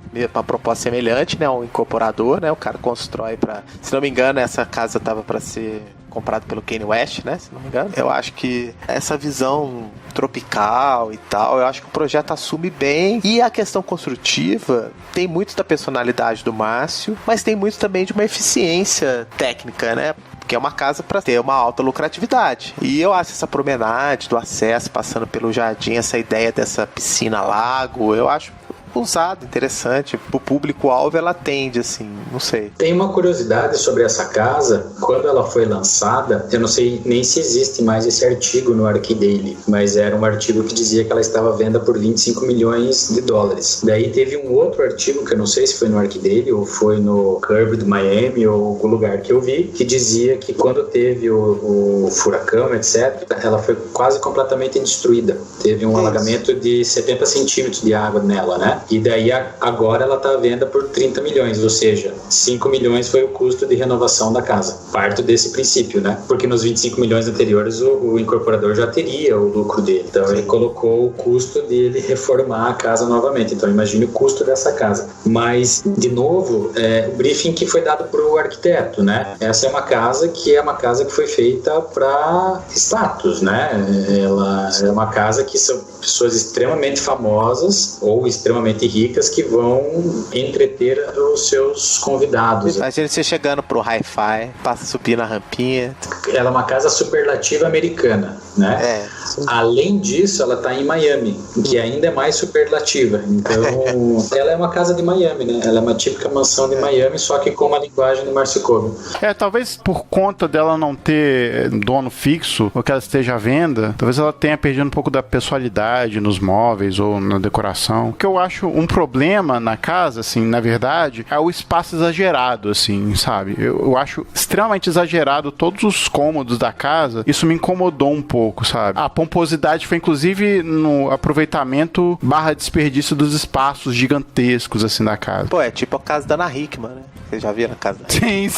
proposta semelhante, né? Um incorporador, né? O cara constrói se não me engano, essa casa tava para ser comprada pelo Kanye West, né? Se não me engano. Eu acho que essa visão tropical e tal, eu acho que o projeto assume bem. E a questão construtiva tem muito da personalidade do Márcio, mas tem muito também de uma eficiência técnica, né? Que é uma casa para ter uma alta lucratividade. E eu acho essa promenade do acesso, passando pelo jardim, essa ideia dessa piscina-lago, eu acho usado, interessante. O público-alvo ela atende, assim, não sei. Tem uma curiosidade sobre essa casa. Quando ela foi lançada, eu não sei nem se existe mais esse artigo no ArchiDaily, mas era um artigo que dizia que ela estava à venda por 25 milhões de dólares. Daí teve um outro artigo, que eu não sei se foi no ArchiDaily ou foi no Curved Miami ou algum lugar que eu vi, que dizia que quando teve o furacão, etc., ela foi quase completamente destruída. Teve um alagamento de 70 centímetros de água nela, né? E daí agora ela está à venda por 30 milhões, ou seja, 5 milhões foi o custo de renovação da casa. Parto desse princípio, né? Porque nos 25 milhões anteriores o incorporador já teria o lucro dele. Então ele colocou o custo dele reformar a casa novamente. Então imagine o custo dessa casa. Mas, de novo, o briefing que foi dado para o arquiteto, né? Essa é uma casa que foi feita para status, né? Ela é uma casa que são pessoas extremamente famosas ou extremamente ricas que vão entreter os seus convidados. Imagina você chegando pro hi-fi, passa subir na rampinha. Ela é uma casa superlativa americana, né? Além disso, ela tá em Miami, que ainda é mais superlativa. Então, ela é uma casa de Miami, né? Ela é uma típica mansão de Miami, só que com uma linguagem de Márcio Kogan. Talvez por conta dela não ter dono fixo, ou que ela esteja à venda, talvez ela tenha perdido um pouco da pessoalidade nos móveis ou na decoração. O que eu acho um problema na casa, assim, na verdade, é o espaço exagerado, assim, sabe? Eu acho extremamente exagerado todos os cômodos da casa. Isso me incomodou um pouco, sabe? A pomposidade foi, inclusive, no aproveitamento / desperdício dos espaços gigantescos, assim, da casa. Pô, é tipo a casa da Ana Hickman, né? Vocês já viram a casa da Sim,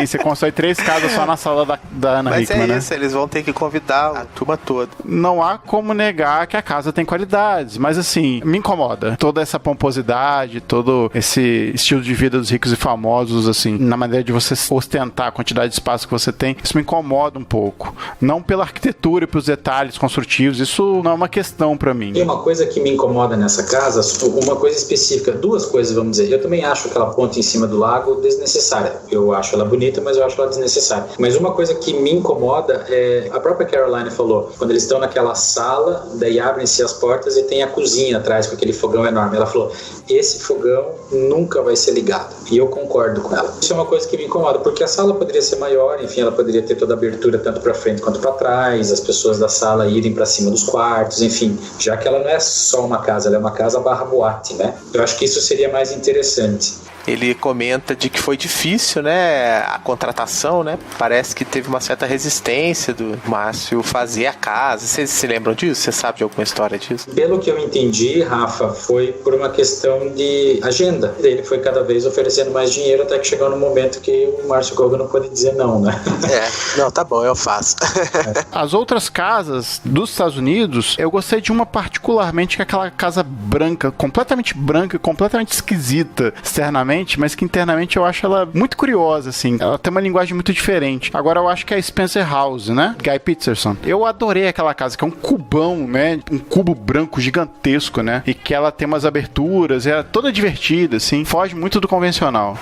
você constrói 3 casas só na sala da Ana Hickman, né? Mas é isso, eles vão ter que convidar a turma toda. Não há como negar que a casa tem qualidades, mas assim, me incomoda incomoda. Toda essa pomposidade, todo esse estilo de vida dos ricos e famosos, assim, na maneira de você ostentar a quantidade de espaço que você tem, isso me incomoda um pouco. Não pela arquitetura e pelos detalhes construtivos, isso não é uma questão pra mim. E uma coisa que me incomoda nessa casa, uma coisa específica, duas coisas, vamos dizer. Eu também acho aquela ponte em cima do lago desnecessária. Eu acho ela bonita, mas eu acho ela desnecessária. Mas uma coisa que me incomoda é, a própria Caroline falou, quando eles estão naquela sala, daí abrem-se as portas e tem a cozinha atrás com aquele fogão enorme. Ela falou, esse fogão nunca vai ser ligado. E eu concordo com ela. Isso é uma coisa que me incomoda, porque a sala poderia ser maior, enfim, ela poderia ter toda a abertura tanto para frente quanto para trás, as pessoas da sala irem para cima dos quartos, enfim, já que ela não é só uma casa, ela é uma casa barra boate, né? Eu acho que isso seria mais interessante. Ele comenta de que foi difícil, né, a contratação, né? Parece que teve uma certa resistência do Márcio fazer a casa. Vocês se lembram disso? Você sabe de alguma história disso? Pelo que eu entendi, Rafa, foi por uma questão de agenda. Ele foi cada vez oferecendo mais dinheiro até que chegou no momento que o Márcio Kogan não pôde dizer não, né? Não, tá bom, eu faço. As outras casas dos Estados Unidos, eu gostei de uma particularmente, que é aquela casa branca, completamente esquisita externamente, mas que internamente eu acho ela muito curiosa, assim. Ela tem uma linguagem muito diferente. Agora eu acho que é a Spencer House, né? Guy Peterson. Eu adorei aquela casa, que é um cubão, né? Um cubo branco gigantesco, né? E que ela tem umas aberturas, é toda divertida, assim. Foge muito do convencional.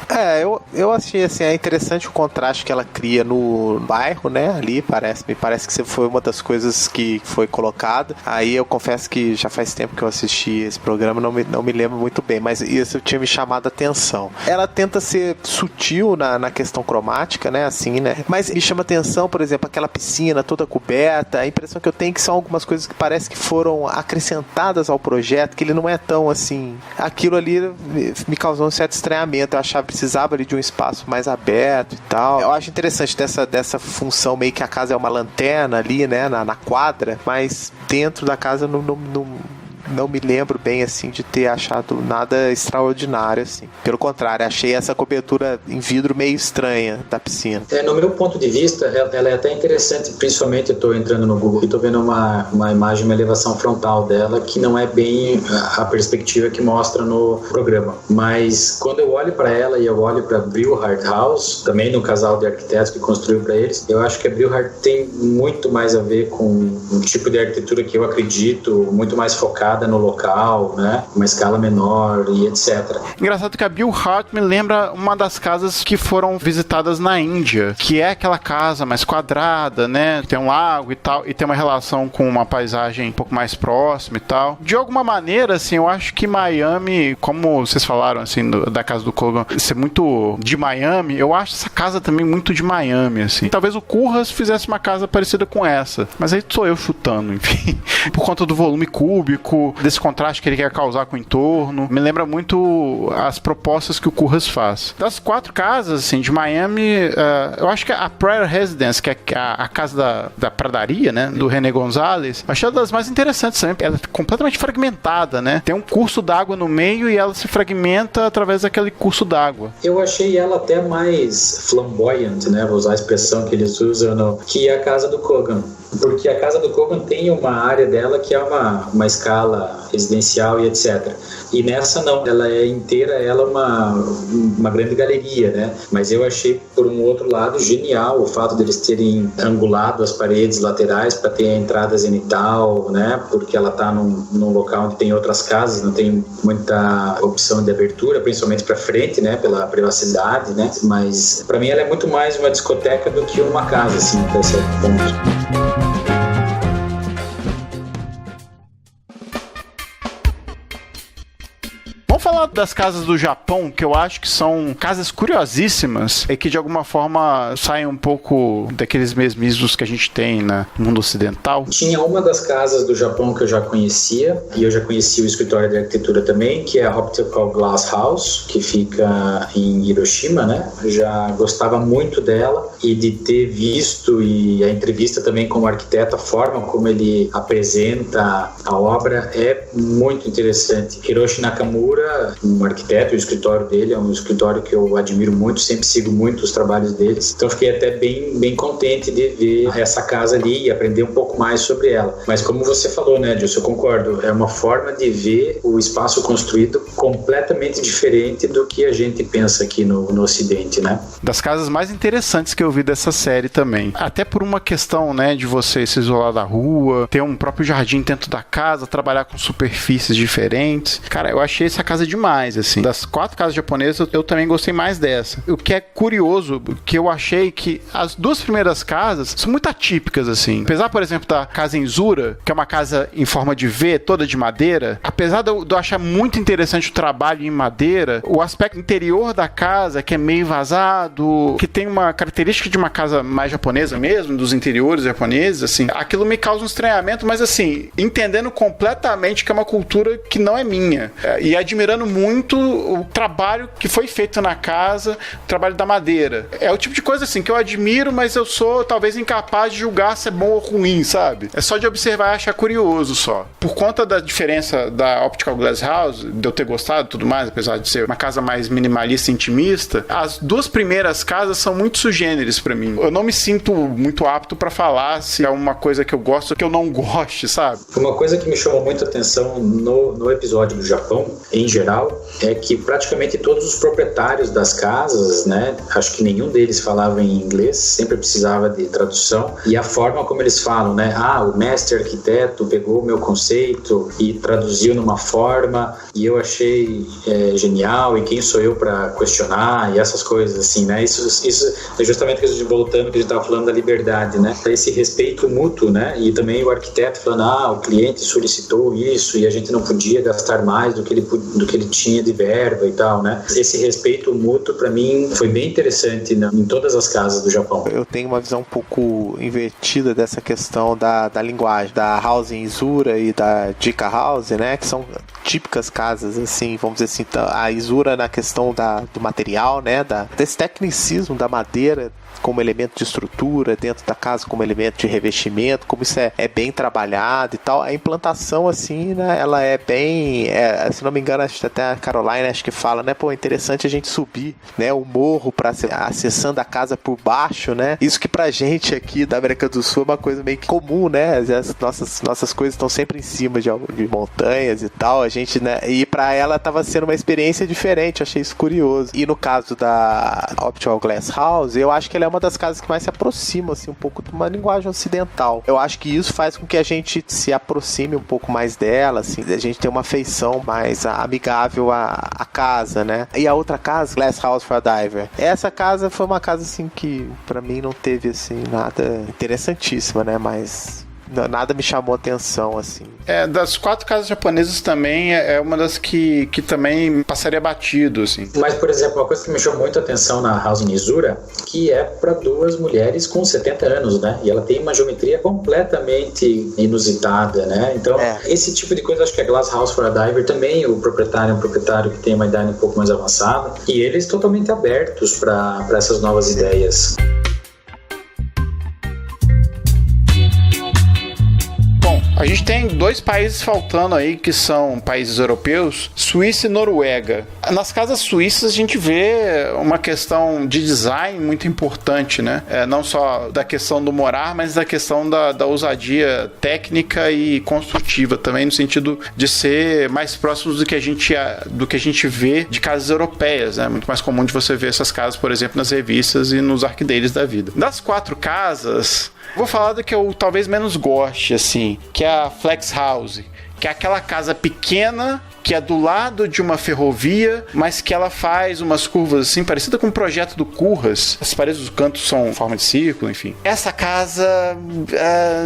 Eu achei, assim, é interessante o contraste que ela cria no bairro, né? Ali, me parece que foi uma das coisas que foi colocada. Aí eu confesso que já faz tempo que eu assisti esse programa, não me lembro muito bem, mas isso tinha me chamado a atenção. Ela tenta ser sutil na questão cromática, né, assim, né, mas me chama atenção, por exemplo, aquela piscina toda coberta. A impressão que eu tenho é que são algumas coisas que parece que foram acrescentadas ao projeto, que ele não é tão, assim, aquilo ali me causou um certo estranhamento. Eu achava que precisava ali de um espaço mais aberto e tal. Eu acho interessante dessa função, meio que a casa é uma lanterna ali, né, na quadra, mas dentro da casa não me lembro bem, assim, de ter achado nada extraordinário, assim. Pelo contrário, achei essa cobertura em vidro meio estranha da piscina. No meu ponto de vista, ela é até interessante, principalmente eu estou entrando no Google e estou vendo uma imagem, uma elevação frontal dela, que não é bem a perspectiva que mostra no programa. Mas quando eu olho para ela e eu olho para Brillhart House, também no casal de arquitetos que construiu para eles, eu acho que a Brillhart tem muito mais a ver com um tipo de arquitetura que eu acredito, muito mais focada no local, né? Uma escala menor e etc. Engraçado que a Brillhart me lembra uma das casas que foram visitadas na Índia, que é aquela casa mais quadrada, né? Tem um lago e tal, e tem uma relação com uma paisagem um pouco mais próxima e tal. De alguma maneira, assim, eu acho que Miami, como vocês falaram, assim, da casa do Kogan, ser muito de Miami, eu acho essa casa também muito de Miami, assim. Talvez o Curras fizesse uma casa parecida com essa, mas aí sou eu chutando, enfim. Por conta do volume cúbico, desse contraste que ele quer causar com o entorno. Me lembra muito as propostas que o Curras faz. Das 4 casas, assim, de Miami, eu acho que a Prairie Residence, que é a casa da pradaria, né, do René Gonzalez, achei uma das mais interessantes também. Ela é completamente fragmentada, né? Tem um curso d'água no meio e ela se fragmenta através daquele curso d'água. Eu achei ela até mais flamboyant, né? Vou usar a expressão que eles usam, que a casa do Kogan. Porque a casa do Kogan tem uma área dela que é uma escala residencial e etc. E nessa não, ela é inteira, ela é uma grande galeria, né? Mas eu achei, por um outro lado, genial o fato deles terem angulado as paredes laterais para ter a entrada zenital, né? Porque ela está num local onde tem outras casas, não tem muita opção de abertura, principalmente para frente, né? Pela privacidade, né? Mas para mim ela é muito mais uma discoteca do que uma casa, assim, até certo ponto. Vamos falar das casas do Japão, que eu acho que são casas curiosíssimas e que de alguma forma saem um pouco daqueles mesmismos que a gente tem no mundo ocidental. Tinha uma das casas do Japão que eu já conhecia, e eu já conhecia o escritório de arquitetura também, que é a Optical Glass House, que fica em Hiroshima, né? Eu já gostava muito dela e de ter visto e a entrevista também com o arquiteto, a forma como ele apresenta a obra é muito interessante. Hiroshi Nakamura um arquiteto, o escritório dele é um escritório que eu admiro muito, sempre sigo muito os trabalhos deles, então fiquei até bem contente de ver essa casa ali e aprender um pouco mais sobre ela. Mas como você falou, né, Edilson, eu concordo, é uma forma de ver o espaço construído completamente diferente do que a gente pensa aqui no Ocidente, né? Das casas mais interessantes que eu vi dessa série também. Até por uma questão, né, de você se isolar da rua, ter um próprio jardim dentro da casa, trabalhar com superfícies diferentes. Cara, eu achei essa casa demais, assim. Das 4 casas japonesas, eu também gostei mais dessa. O que é curioso, que eu achei que as 2 primeiras casas são muito atípicas, assim. Apesar, por exemplo, da casa Inzura, que é uma casa em forma de V, toda de madeira, apesar de eu achar muito interessante o trabalho em madeira, o aspecto interior da casa, que é meio vazado, que tem uma característica de uma casa mais japonesa mesmo, dos interiores japoneses, assim, aquilo me causa um estranhamento, mas assim, entendendo completamente que é uma cultura que não é minha, e admirando muito o trabalho que foi feito na casa, o trabalho da madeira. É o tipo de coisa assim que eu admiro, mas eu sou talvez incapaz de julgar se é bom ou ruim, sabe? É só de observar e achar curioso só. Por conta da diferença da Optical Glass House, de eu ter gostado e tudo mais, apesar de ser uma casa mais minimalista e intimista, as 2 primeiras casas são muito sugêneres pra mim. Eu não me sinto muito apto pra falar se é uma coisa que eu gosto ou que eu não goste, sabe? Uma coisa que me chamou muito a atenção no episódio do Japão, em geral, é que praticamente todos os proprietários das casas, né, acho que nenhum deles falava em inglês, sempre precisava de tradução, e a forma como eles falam, né, o mestre arquiteto pegou o meu conceito e traduziu numa forma, e eu achei genial, e quem sou eu para questionar, e essas coisas assim, né, isso é justamente que a gente voltando, que a gente estava falando da liberdade, né, esse respeito mútuo, né, e também o arquiteto falando, o cliente solicitou isso, e a gente não podia gastar mais do que ele tinha de verba e tal, né, esse respeito mútuo para mim foi bem interessante, né, em todas as casas do Japão. Eu tenho uma visão um pouco invertida dessa questão da linguagem, da House Inzura e da Jika House, né, que são típicas casas, assim, vamos dizer assim, a Inzura na questão do material, né, desse tecnicismo da madeira como elemento de estrutura dentro da casa, como elemento de revestimento, como isso é bem trabalhado e tal. A implantação, assim, né, ela é bem, se não me engano, acho que até a Caroline acho que fala, né, é interessante a gente subir, né, o morro para acessando a casa por baixo, né, isso que pra gente aqui da América do Sul é uma coisa meio que comum, né, as nossas coisas estão sempre em cima de montanhas e tal, a gente, né, e pra ela tava sendo uma experiência diferente, eu achei isso curioso. E no caso da Optical Glass House, eu acho que ela é uma das casas que mais se aproxima, assim, um pouco de uma linguagem ocidental. Eu acho que isso faz com que a gente se aproxime um pouco mais dela, assim, a gente tem uma afeição mais amigável à casa, né? E a outra casa, Glass House for a Diver, essa casa foi uma casa, assim, que pra mim não teve, assim, nada interessantíssima, né? Mas nada me chamou atenção, assim. Das 4 casas japonesas também é uma das que também passaria batido, assim. Mas, por exemplo, uma coisa que me chamou muito a atenção na House Inzura, que é para 2 mulheres com 70 anos, né? E ela tem uma geometria completamente inusitada, né? Então, esse tipo de coisa, acho que a Glass House for a Diver também, o proprietário é um proprietário que tem uma idade um pouco mais avançada, e eles totalmente abertos para essas novas ideias. A gente tem 2 países faltando aí, que são países europeus, Suíça e Noruega. Nas casas suíças a gente vê uma questão de design muito importante, né? Não só da questão do morar, mas da questão da ousadia técnica e construtiva também, no sentido de ser mais próximos do que a gente vê de casas europeias, né? Muito mais comum de você ver essas casas, por exemplo, nas revistas e nos arcadeiros da vida. Das 4 casas, vou falar do que eu talvez menos goste, assim, que é a Flex House, que é aquela casa pequena que é do lado de uma ferrovia, mas que ela faz umas curvas assim, parecida com o projeto do Curras. As paredes dos cantos são em forma de círculo, enfim. Essa casa,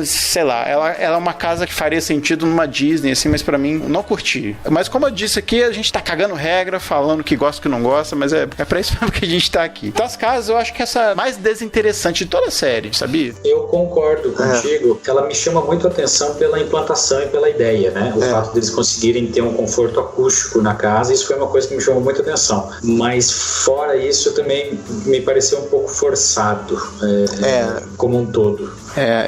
sei lá, ela é uma casa que faria sentido numa Disney, assim, mas pra mim, não curti. Mas como eu disse aqui, a gente tá cagando regra, falando que gosta, que não gosta, mas é pra isso mesmo que a gente tá aqui. Então as casas, eu acho que essa é a mais desinteressante de toda a série, sabia? Eu concordo contigo. Ela me chama muito a atenção pela implantação e pela ideia, né? O fato deles conseguirem ter um conforto acústico na casa, isso foi uma coisa que me chamou muita atenção. Mas fora isso, também me pareceu um pouco forçado, como um todo.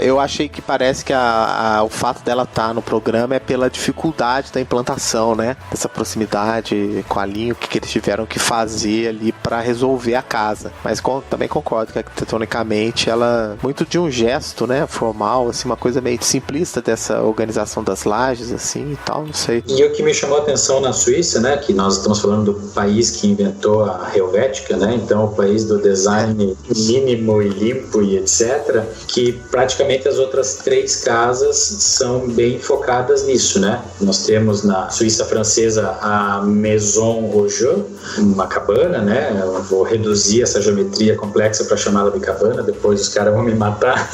Eu achei que parece que o fato dela estar no programa é pela dificuldade da implantação, né? Essa proximidade com a linha, o que eles tiveram que fazer ali para resolver a casa. Mas também concordo que arquitetonicamente ela muito de um gesto, né? Formal, assim, uma coisa meio simplista dessa organização das lajes, assim, e tal, não sei. E o que me chamou a atenção na Suíça, né? Que nós estamos falando do país que inventou a Helvética, né? Então, o país do design mínimo e limpo e etc., que praticamente as outras 3 casas são bem focadas nisso, né? Nós temos na Suíça francesa a Maison Roger, uma cabana, né? Eu vou reduzir essa geometria complexa para chamá-la de cabana, depois os caras vão me matar,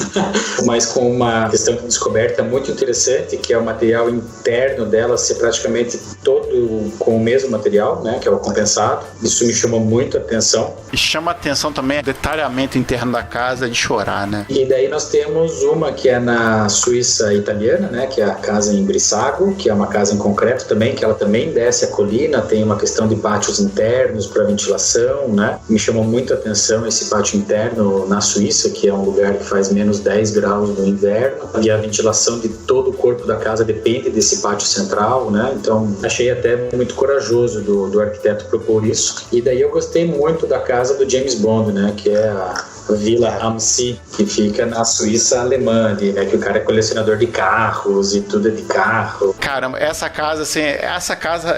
mas com uma questão de descoberta muito interessante, que é o material interno dela ser praticamente todo com o mesmo material, né? Que é o compensado. Isso me chamou muito a atenção. E chama a atenção também o detalhamento interno da casa de chorar, né? E daí nós temos uma que é na Suíça italiana, né? Que é a casa em Brissago, que é uma casa em concreto também, que ela também desce a colina, tem uma questão de pátios internos para ventilação, né? Me chamou muito a atenção esse pátio interno na Suíça, que é um lugar que faz menos 10 graus no inverno, e a ventilação de todo o corpo da casa depende desse pátio central, né? Então achei até muito corajoso do arquiteto propor isso. E daí eu gostei muito da casa do James Bond, né? Que é a Vila Amsi, que fica na Suíça alemã, né? Que o cara é colecionador de carros e tudo é de carro. Caramba, essa casa, assim,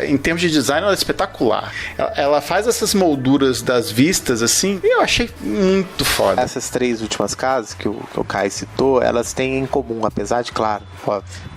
em termos de design, ela é espetacular. Ela faz essas molduras das vistas, assim, e eu achei muito foda. Essas 3 últimas casas que o Kai citou, elas têm em comum, apesar de, claro,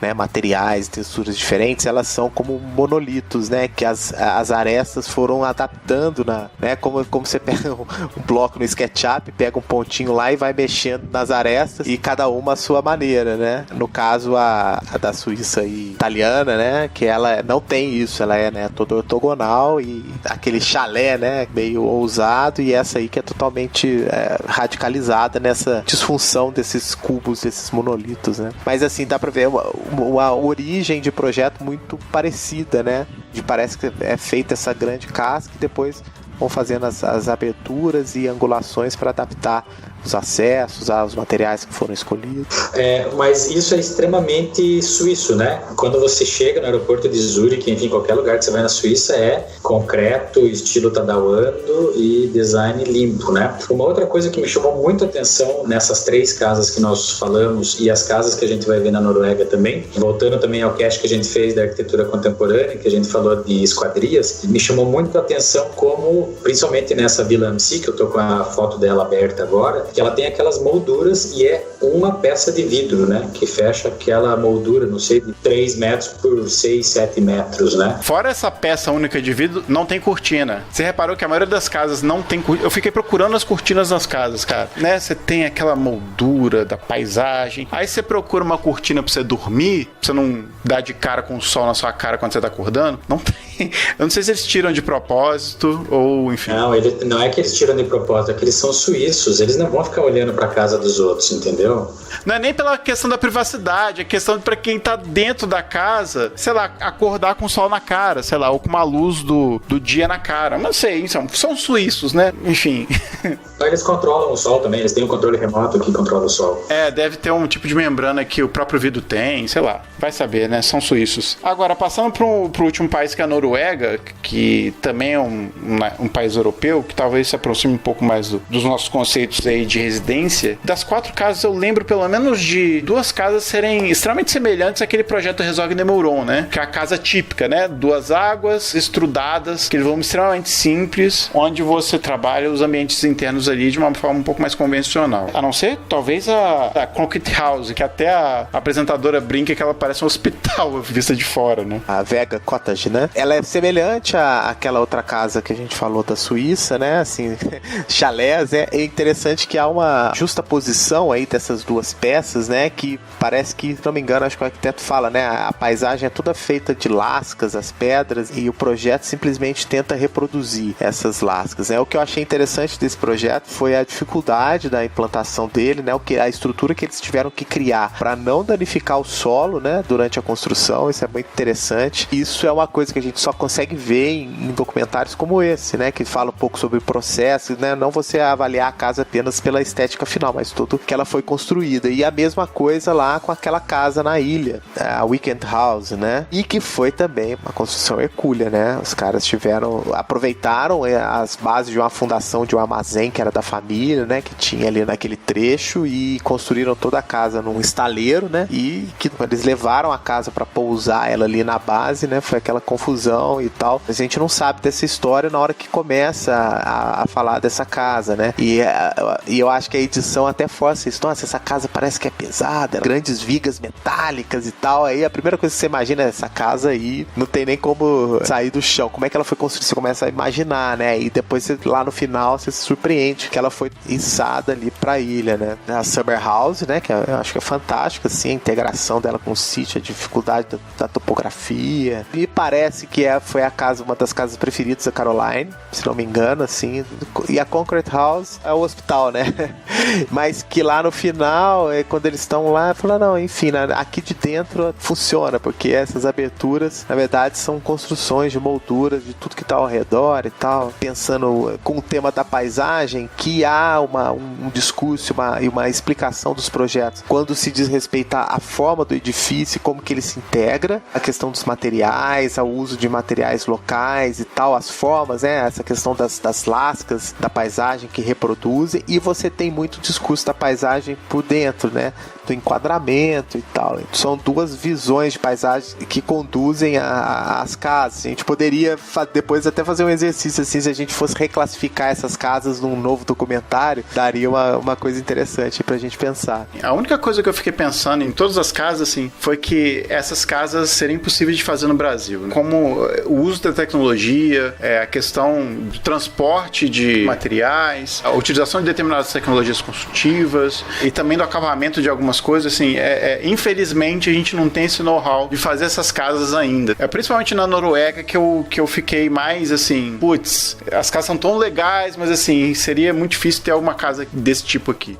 né, materiais, texturas diferentes, elas são como monolitos, né? Que as arestas foram adaptando, né? Como você pega um bloco no SketchUp, pega um pontinho lá e vai mexendo nas arestas, e cada uma a sua maneira, né? No caso, a da Suíça e italiana, né? Que ela não tem isso, ela é, né, toda ortogonal e aquele chalé, né? Meio ousado, e essa aí que é totalmente radicalizada nessa disfunção desses cubos, desses monolitos, né? Mas assim, dá pra ver uma origem de projeto muito parecida, né? Parece que é feita essa grande casca e depois vão fazendo as aberturas e angulações para adaptar os acessos aos materiais que foram escolhidos. Mas isso é extremamente suíço, né? Quando você chega no aeroporto de Zurique, enfim, qualquer lugar que você vai na Suíça, é concreto, estilo Tadawando e design limpo, né? Uma outra coisa que me chamou muito a atenção nessas 3 casas que nós falamos e as casas que a gente vai ver na Noruega também, voltando também ao cast que a gente fez da arquitetura contemporânea, que a gente falou de esquadrias, me chamou muito a atenção como, principalmente nessa Vila Amsi, que eu tô com a foto dela aberta agora, que ela tem aquelas molduras e é uma peça de vidro, né? Que fecha aquela moldura, não sei, de 3 metros por 6, 7 metros, né? Fora essa peça única de vidro, não tem cortina. Você reparou que a maioria das casas não tem cortina? Eu fiquei procurando as cortinas nas casas, cara. Né? Você tem aquela moldura da paisagem. Aí você procura uma cortina pra você dormir, pra você não dar de cara com o sol na sua cara quando você tá acordando. Não tem. Eu não sei se eles tiram de propósito ou, enfim. Não é que eles tiram de propósito, é que eles são suíços. Eles não vão ficar olhando pra casa dos outros, entendeu? Não é nem pela questão da privacidade, é questão de pra quem tá dentro da casa, sei lá, acordar com o sol na cara, sei lá, ou com uma luz do dia na cara. Não sei, são suíços, né? Enfim. Eles controlam o sol também, eles têm um controle remoto que controla o sol. Deve ter um tipo de membrana que o próprio vidro tem, sei lá. Vai saber, né? São suíços. Agora, passando pro último país, que é a Noruega, que também é um país europeu, que talvez se aproxime um pouco mais dos nossos conceitos aí de residência. Das 4 casas, eu lembro pelo menos de 2 casas serem extremamente semelhantes àquele projeto Resorg de Meuron, né? Que é a casa típica, né? 2 águas estrudadas, que vão extremamente simples, onde você trabalha os ambientes internos ali de uma forma um pouco mais convencional. A não ser, talvez, a Concrete House, que até a apresentadora brinca que ela parece um hospital vista de fora, né? A Vega Cottage, né? Ela é semelhante àquela outra casa que a gente falou da Suíça, né? Assim, chalés. É interessante que há uma justaposição aí dessas 2 peças, né? Que parece que, se não me engano, acho que o arquiteto fala, né? A paisagem é toda feita de lascas, as pedras, e o projeto simplesmente tenta reproduzir essas lascas, né? O que eu achei interessante desse projeto foi a dificuldade da implantação dele, né? A estrutura que eles tiveram que criar para não danificar o solo, né? Durante a construção. Isso é muito interessante. Isso é uma coisa que a gente só consegue ver em documentários como esse, né? Que fala um pouco sobre o processo, né? Não você avaliar a casa apenas pela estética final, mas tudo que ela foi construída. E a mesma coisa lá com aquela casa na ilha, a Weekend House, né? E que foi também uma construção hercúlea, né? Os caras aproveitaram as bases de uma fundação de um armazém que era da família, né? Que tinha ali naquele trecho e construíram toda a casa num estaleiro, né? E que eles levaram a casa para pousar ela ali na base, né? Foi aquela confusão e tal. Mas a gente não sabe dessa história na hora que começa a falar dessa casa, né? E eu acho que a edição até força isso. Nossa, essa casa parece que é pesada, grandes vigas metálicas e tal. Aí a primeira coisa que você imagina é essa casa aí, não tem nem como sair do chão. Como é que ela foi construída? Você começa a imaginar, né? E depois lá no final você se surpreende que ela foi içada ali pra ilha, né? A Summer House, né? Que eu acho que é fantástico, assim, a integração dela com o sítio, a dificuldade da topografia. Me parece que foi uma das casas preferidas da Caroline, se não me engano, assim. E a Concrete House é o hospital, né? Mas que lá no final, quando eles estão lá, fala, não, enfim, aqui de dentro funciona, porque essas aberturas, na verdade, são construções de molduras de tudo que está ao redor e tal, pensando com o tema da paisagem, que há um discurso e uma explicação dos projetos quando se diz respeito à forma do edifício, como que ele se integra, a questão dos materiais, ao uso de materiais locais e tal, as formas, né? Essa questão das lascas da paisagem que reproduzem, e você tem muito discurso da paisagem por dentro, né? Do enquadramento e tal. São duas visões de paisagem que conduzem às casas. A gente poderia depois até fazer um exercício assim, se a gente fosse reclassificar essas casas num novo documentário, daria uma coisa interessante pra gente pensar. A única coisa que eu fiquei pensando em todas as casas, assim, foi que essas casas seriam impossíveis de fazer no Brasil, né? Como o uso da tecnologia, a questão do transporte de materiais, a utilização de determinadas tecnologias construtivas e também do acabamento de algumas coisas, assim, infelizmente a gente não tem esse know-how de fazer essas casas ainda. Principalmente na Noruega que eu fiquei mais assim, putz, as casas são tão legais, mas assim, seria muito difícil ter alguma casa desse tipo aqui.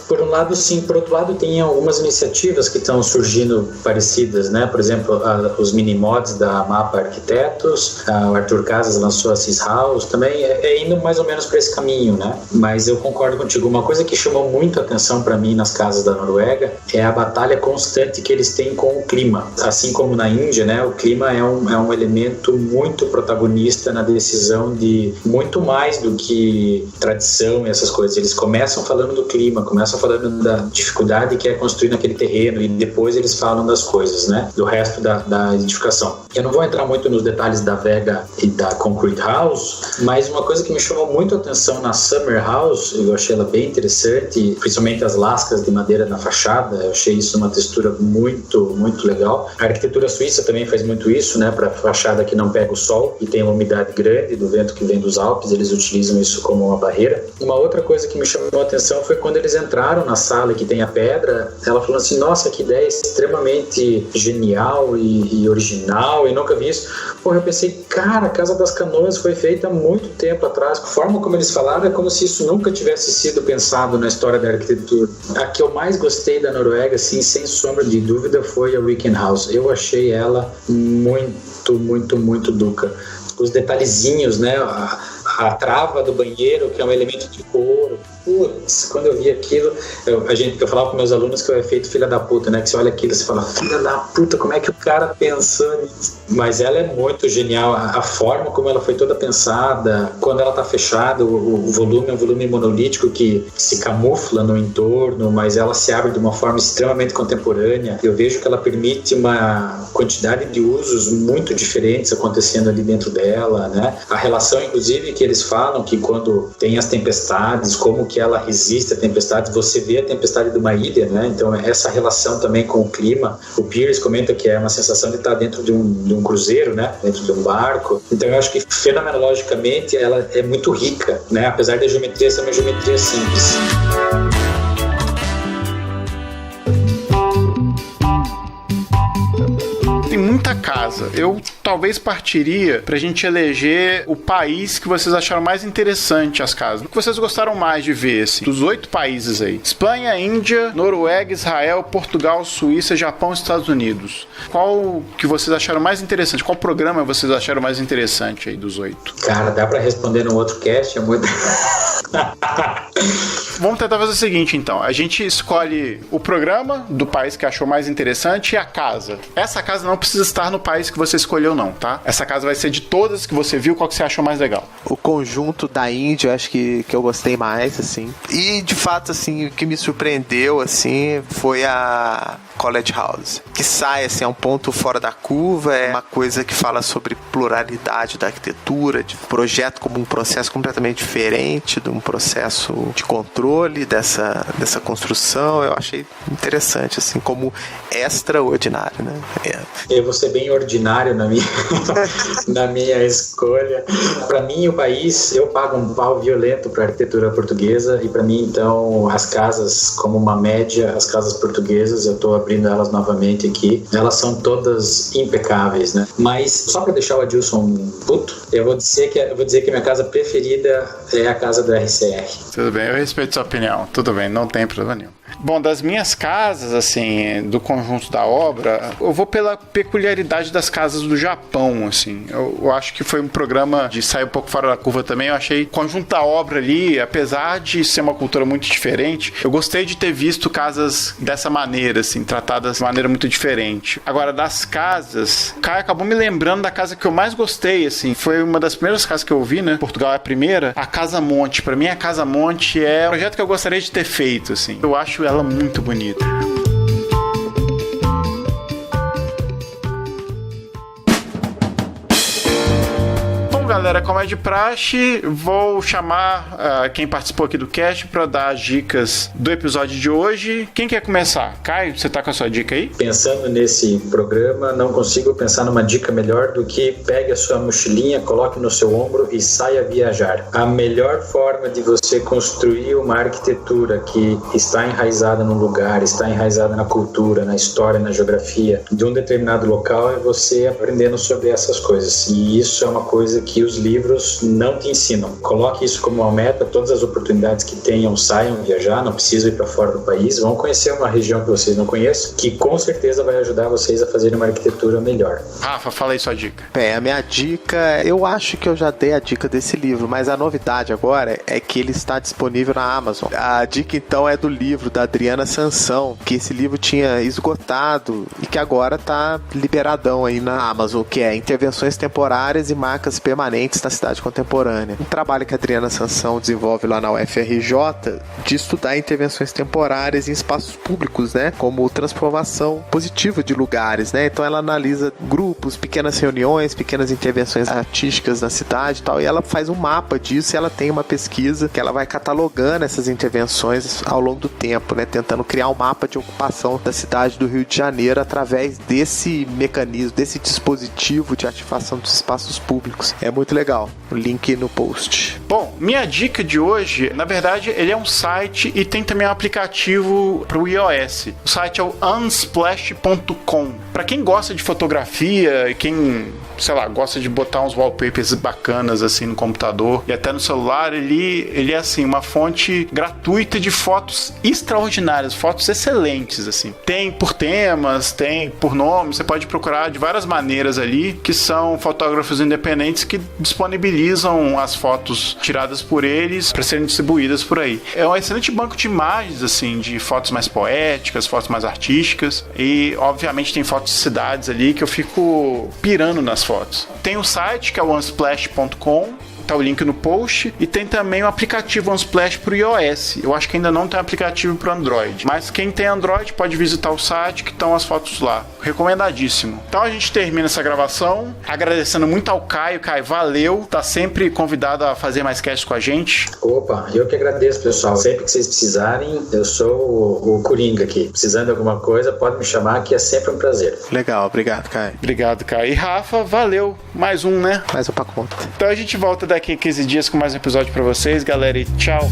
Por um lado sim, por outro lado tem algumas iniciativas que estão surgindo parecidas, né? Por exemplo, os mini-mods da Mapa Arquitetos, o Arthur Casas lançou a Cis House, também indo mais ou menos para esse caminho, né? Mas eu concordo contigo, uma coisa que chamou muito a atenção para mim nas casas da Noruega é a batalha constante que eles têm com o clima. Assim como na Índia, né? O clima é um elemento muito protagonista na decisão de muito mais do que tradição e essas coisas. Eles começam falando do clima, começam falando da dificuldade que é construir naquele terreno, e depois eles falam das coisas, né? Do resto da edificação. Eu não vou entrar muito nos detalhes da Vega e da Concrete House, mas uma coisa que me chamou muito a atenção na Summer House, eu achei ela bem interessante, principalmente as lascas de madeira na fachada, eu achei isso uma textura muito, muito legal. A arquitetura suíça também faz muito isso, né? Para fachada que não pega o sol e tem uma umidade grande do vento que vem dos Alpes, eles utilizam isso como uma barreira. Uma outra coisa que me chamou a atenção foi quando eles entraram na sala que tem a pedra, ela falou assim, nossa, que ideia extremamente genial e original, e nunca vi isso. Porra, eu pensei, cara, a Casa das Canoas foi feita há muito tempo atrás. A forma como eles falaram é como se isso nunca tivesse sido pensado na história da arquitetura. A que eu mais gostei da Noruega, assim, sem sombra de dúvida, foi a Weekend House. Eu achei ela muito, muito, muito duca. Os detalhezinhos, né? A trava do banheiro, que é um elemento de couro. Putz, quando eu vi aquilo, eu falava com meus alunos que eu é feito filha da puta, né? Que você olha aquilo e você fala, filha da puta, como é que o cara pensou nisso? Mas ela é muito genial, a forma como ela foi toda pensada, quando ela tá fechada, o volume é um volume monolítico que se camufla no entorno, mas ela se abre de uma forma extremamente contemporânea. Eu vejo que ela permite uma quantidade de usos muito diferentes acontecendo ali dentro dela, né? A relação, inclusive, que eles falam que quando tem as tempestades, como que ela resiste a tempestades, você vê a tempestade de uma ilha, né? Então essa relação também com o clima, o Pierce comenta que é uma sensação de estar dentro de um cruzeiro, né? Dentro de um barco. Então eu acho que fenomenologicamente ela é muito rica, né? Apesar da geometria ser uma geometria simples. Tem muita casa. Eu talvez partiria pra gente eleger o país que vocês acharam mais interessante as casas. O que vocês gostaram mais de ver, assim, dos 8 países aí? Espanha, Índia, Noruega, Israel, Portugal, Suíça, Japão, Estados Unidos. Qual que vocês acharam mais interessante? Qual programa vocês acharam mais interessante aí dos 8? Cara, dá pra responder no outro cast, é muito... Vamos tentar fazer o seguinte, então. A gente escolhe o programa do país que achou mais interessante e a casa. Essa casa não precisa estar no país que você escolheu, não, tá? Essa casa vai ser de todas que você viu, qual que você achou mais legal. O conjunto da Índia, eu acho que eu gostei mais, assim. E, de fato, assim, o que me surpreendeu, assim, foi a College House, que sai, assim, é um ponto fora da curva, é uma coisa que fala sobre pluralidade da arquitetura, de projeto como um processo completamente diferente, de um processo de controle dessa construção. Eu achei interessante, assim, como extraordinário, né? Eu vou ser bem ordinário na minha escolha. Para mim, o país, eu pago um pau violento para a arquitetura portuguesa, e para mim, então, as casas, como uma média, as casas portuguesas, eu estou abrindo elas novamente aqui, elas são todas impecáveis, né? Mas, só para deixar o Adilson puto, eu vou dizer que minha casa preferida é a casa do RCR. Tudo bem, eu respeito sua opinião. Tudo bem, não tem problema nenhum. Bom, das minhas casas, assim, do conjunto da obra, eu vou pela peculiaridade das casas do Japão, assim. Eu acho que foi um programa de sair um pouco fora da curva também. Eu achei o conjunto da obra ali, apesar de ser uma cultura muito diferente, eu gostei de ter visto casas dessa maneira, assim, tratadas de maneira muito diferente. Agora, das casas, o Caio acabou me lembrando da casa que eu mais gostei, assim. Foi uma das primeiras casas que eu vi, né? Portugal é a primeira. A Casa Monte. Pra mim, a Casa Monte é um projeto que eu gostaria de ter feito, assim. Eu acho ela muito bonita. Galera, como é de praxe, vou chamar quem participou aqui do cast para dar as dicas do episódio de hoje. Quem quer começar? Caio, você tá com a sua dica aí? Pensando nesse programa, não consigo pensar numa dica melhor do que pegue a sua mochilinha, coloque no seu ombro e saia viajar. A melhor forma de você construir uma arquitetura que está enraizada num lugar, está enraizada na cultura, na história, na geografia de um determinado local, é você aprendendo sobre essas coisas. E isso é uma coisa que os livros não te ensinam. Coloque isso como uma meta, todas as oportunidades que tenham, saiam viajar, não precisam ir para fora do país, vão conhecer uma região que vocês não conhecem, que com certeza vai ajudar vocês a fazerem uma arquitetura melhor. Rafa, fala aí sua dica. Bem, a minha dica, eu acho que eu já dei a dica desse livro, mas a novidade agora é que ele está disponível na Amazon. A dica então é do livro da Adriana Sansão, que esse livro tinha esgotado e que agora está liberadão aí na Amazon, que é Intervenções Temporárias e Marcas Permanentes na Cidade Contemporânea. Um trabalho que a Adriana Sansão desenvolve lá na UFRJ de estudar intervenções temporárias em espaços públicos, né? Como transformação positiva de lugares, né? Então ela analisa grupos, pequenas reuniões, pequenas intervenções artísticas na cidade e tal, e ela faz um mapa disso e ela tem uma pesquisa que ela vai catalogando essas intervenções ao longo do tempo, né? Tentando criar um mapa de ocupação da cidade do Rio de Janeiro através desse mecanismo, desse dispositivo de ativação dos espaços públicos. É muito legal. O link no post. Bom, minha dica de hoje, na verdade, ele é um site e tem também um aplicativo para o iOS. O site é o unsplash.com. Para quem gosta de fotografia e quem, sei lá, gosta de botar uns wallpapers bacanas assim no computador e até no celular, ele é assim, uma fonte gratuita de fotos extraordinárias, fotos excelentes, assim. Tem por temas, tem por nome, você pode procurar de várias maneiras ali, que são fotógrafos independentes que disponibilizam as fotos tiradas por eles para serem distribuídas por aí. É um excelente banco de imagens, assim, de fotos mais poéticas, fotos mais artísticas, e obviamente tem fotos de cidades ali que eu fico pirando nas fotos. Tem um site que é o unsplash.com, tá o link no post, e tem também o aplicativo Unsplash pro iOS. Eu acho que ainda não tem aplicativo pro Android, mas quem tem Android pode visitar o site que estão as fotos lá. Recomendadíssimo. Então a gente termina essa gravação agradecendo muito ao Caio. Caio, valeu, tá sempre convidado a fazer mais cast com a gente. Opa, eu que agradeço, pessoal. Sempre que vocês precisarem, eu sou o Coringa aqui. Precisando de alguma coisa, pode me chamar, que é sempre um prazer. Legal, obrigado, Caio. Obrigado, Caio. E Rafa, valeu. Mais um, né? Mais um pra conta. Então a gente volta daqui a 15 dias com mais um episódio pra vocês, galera, e tchau.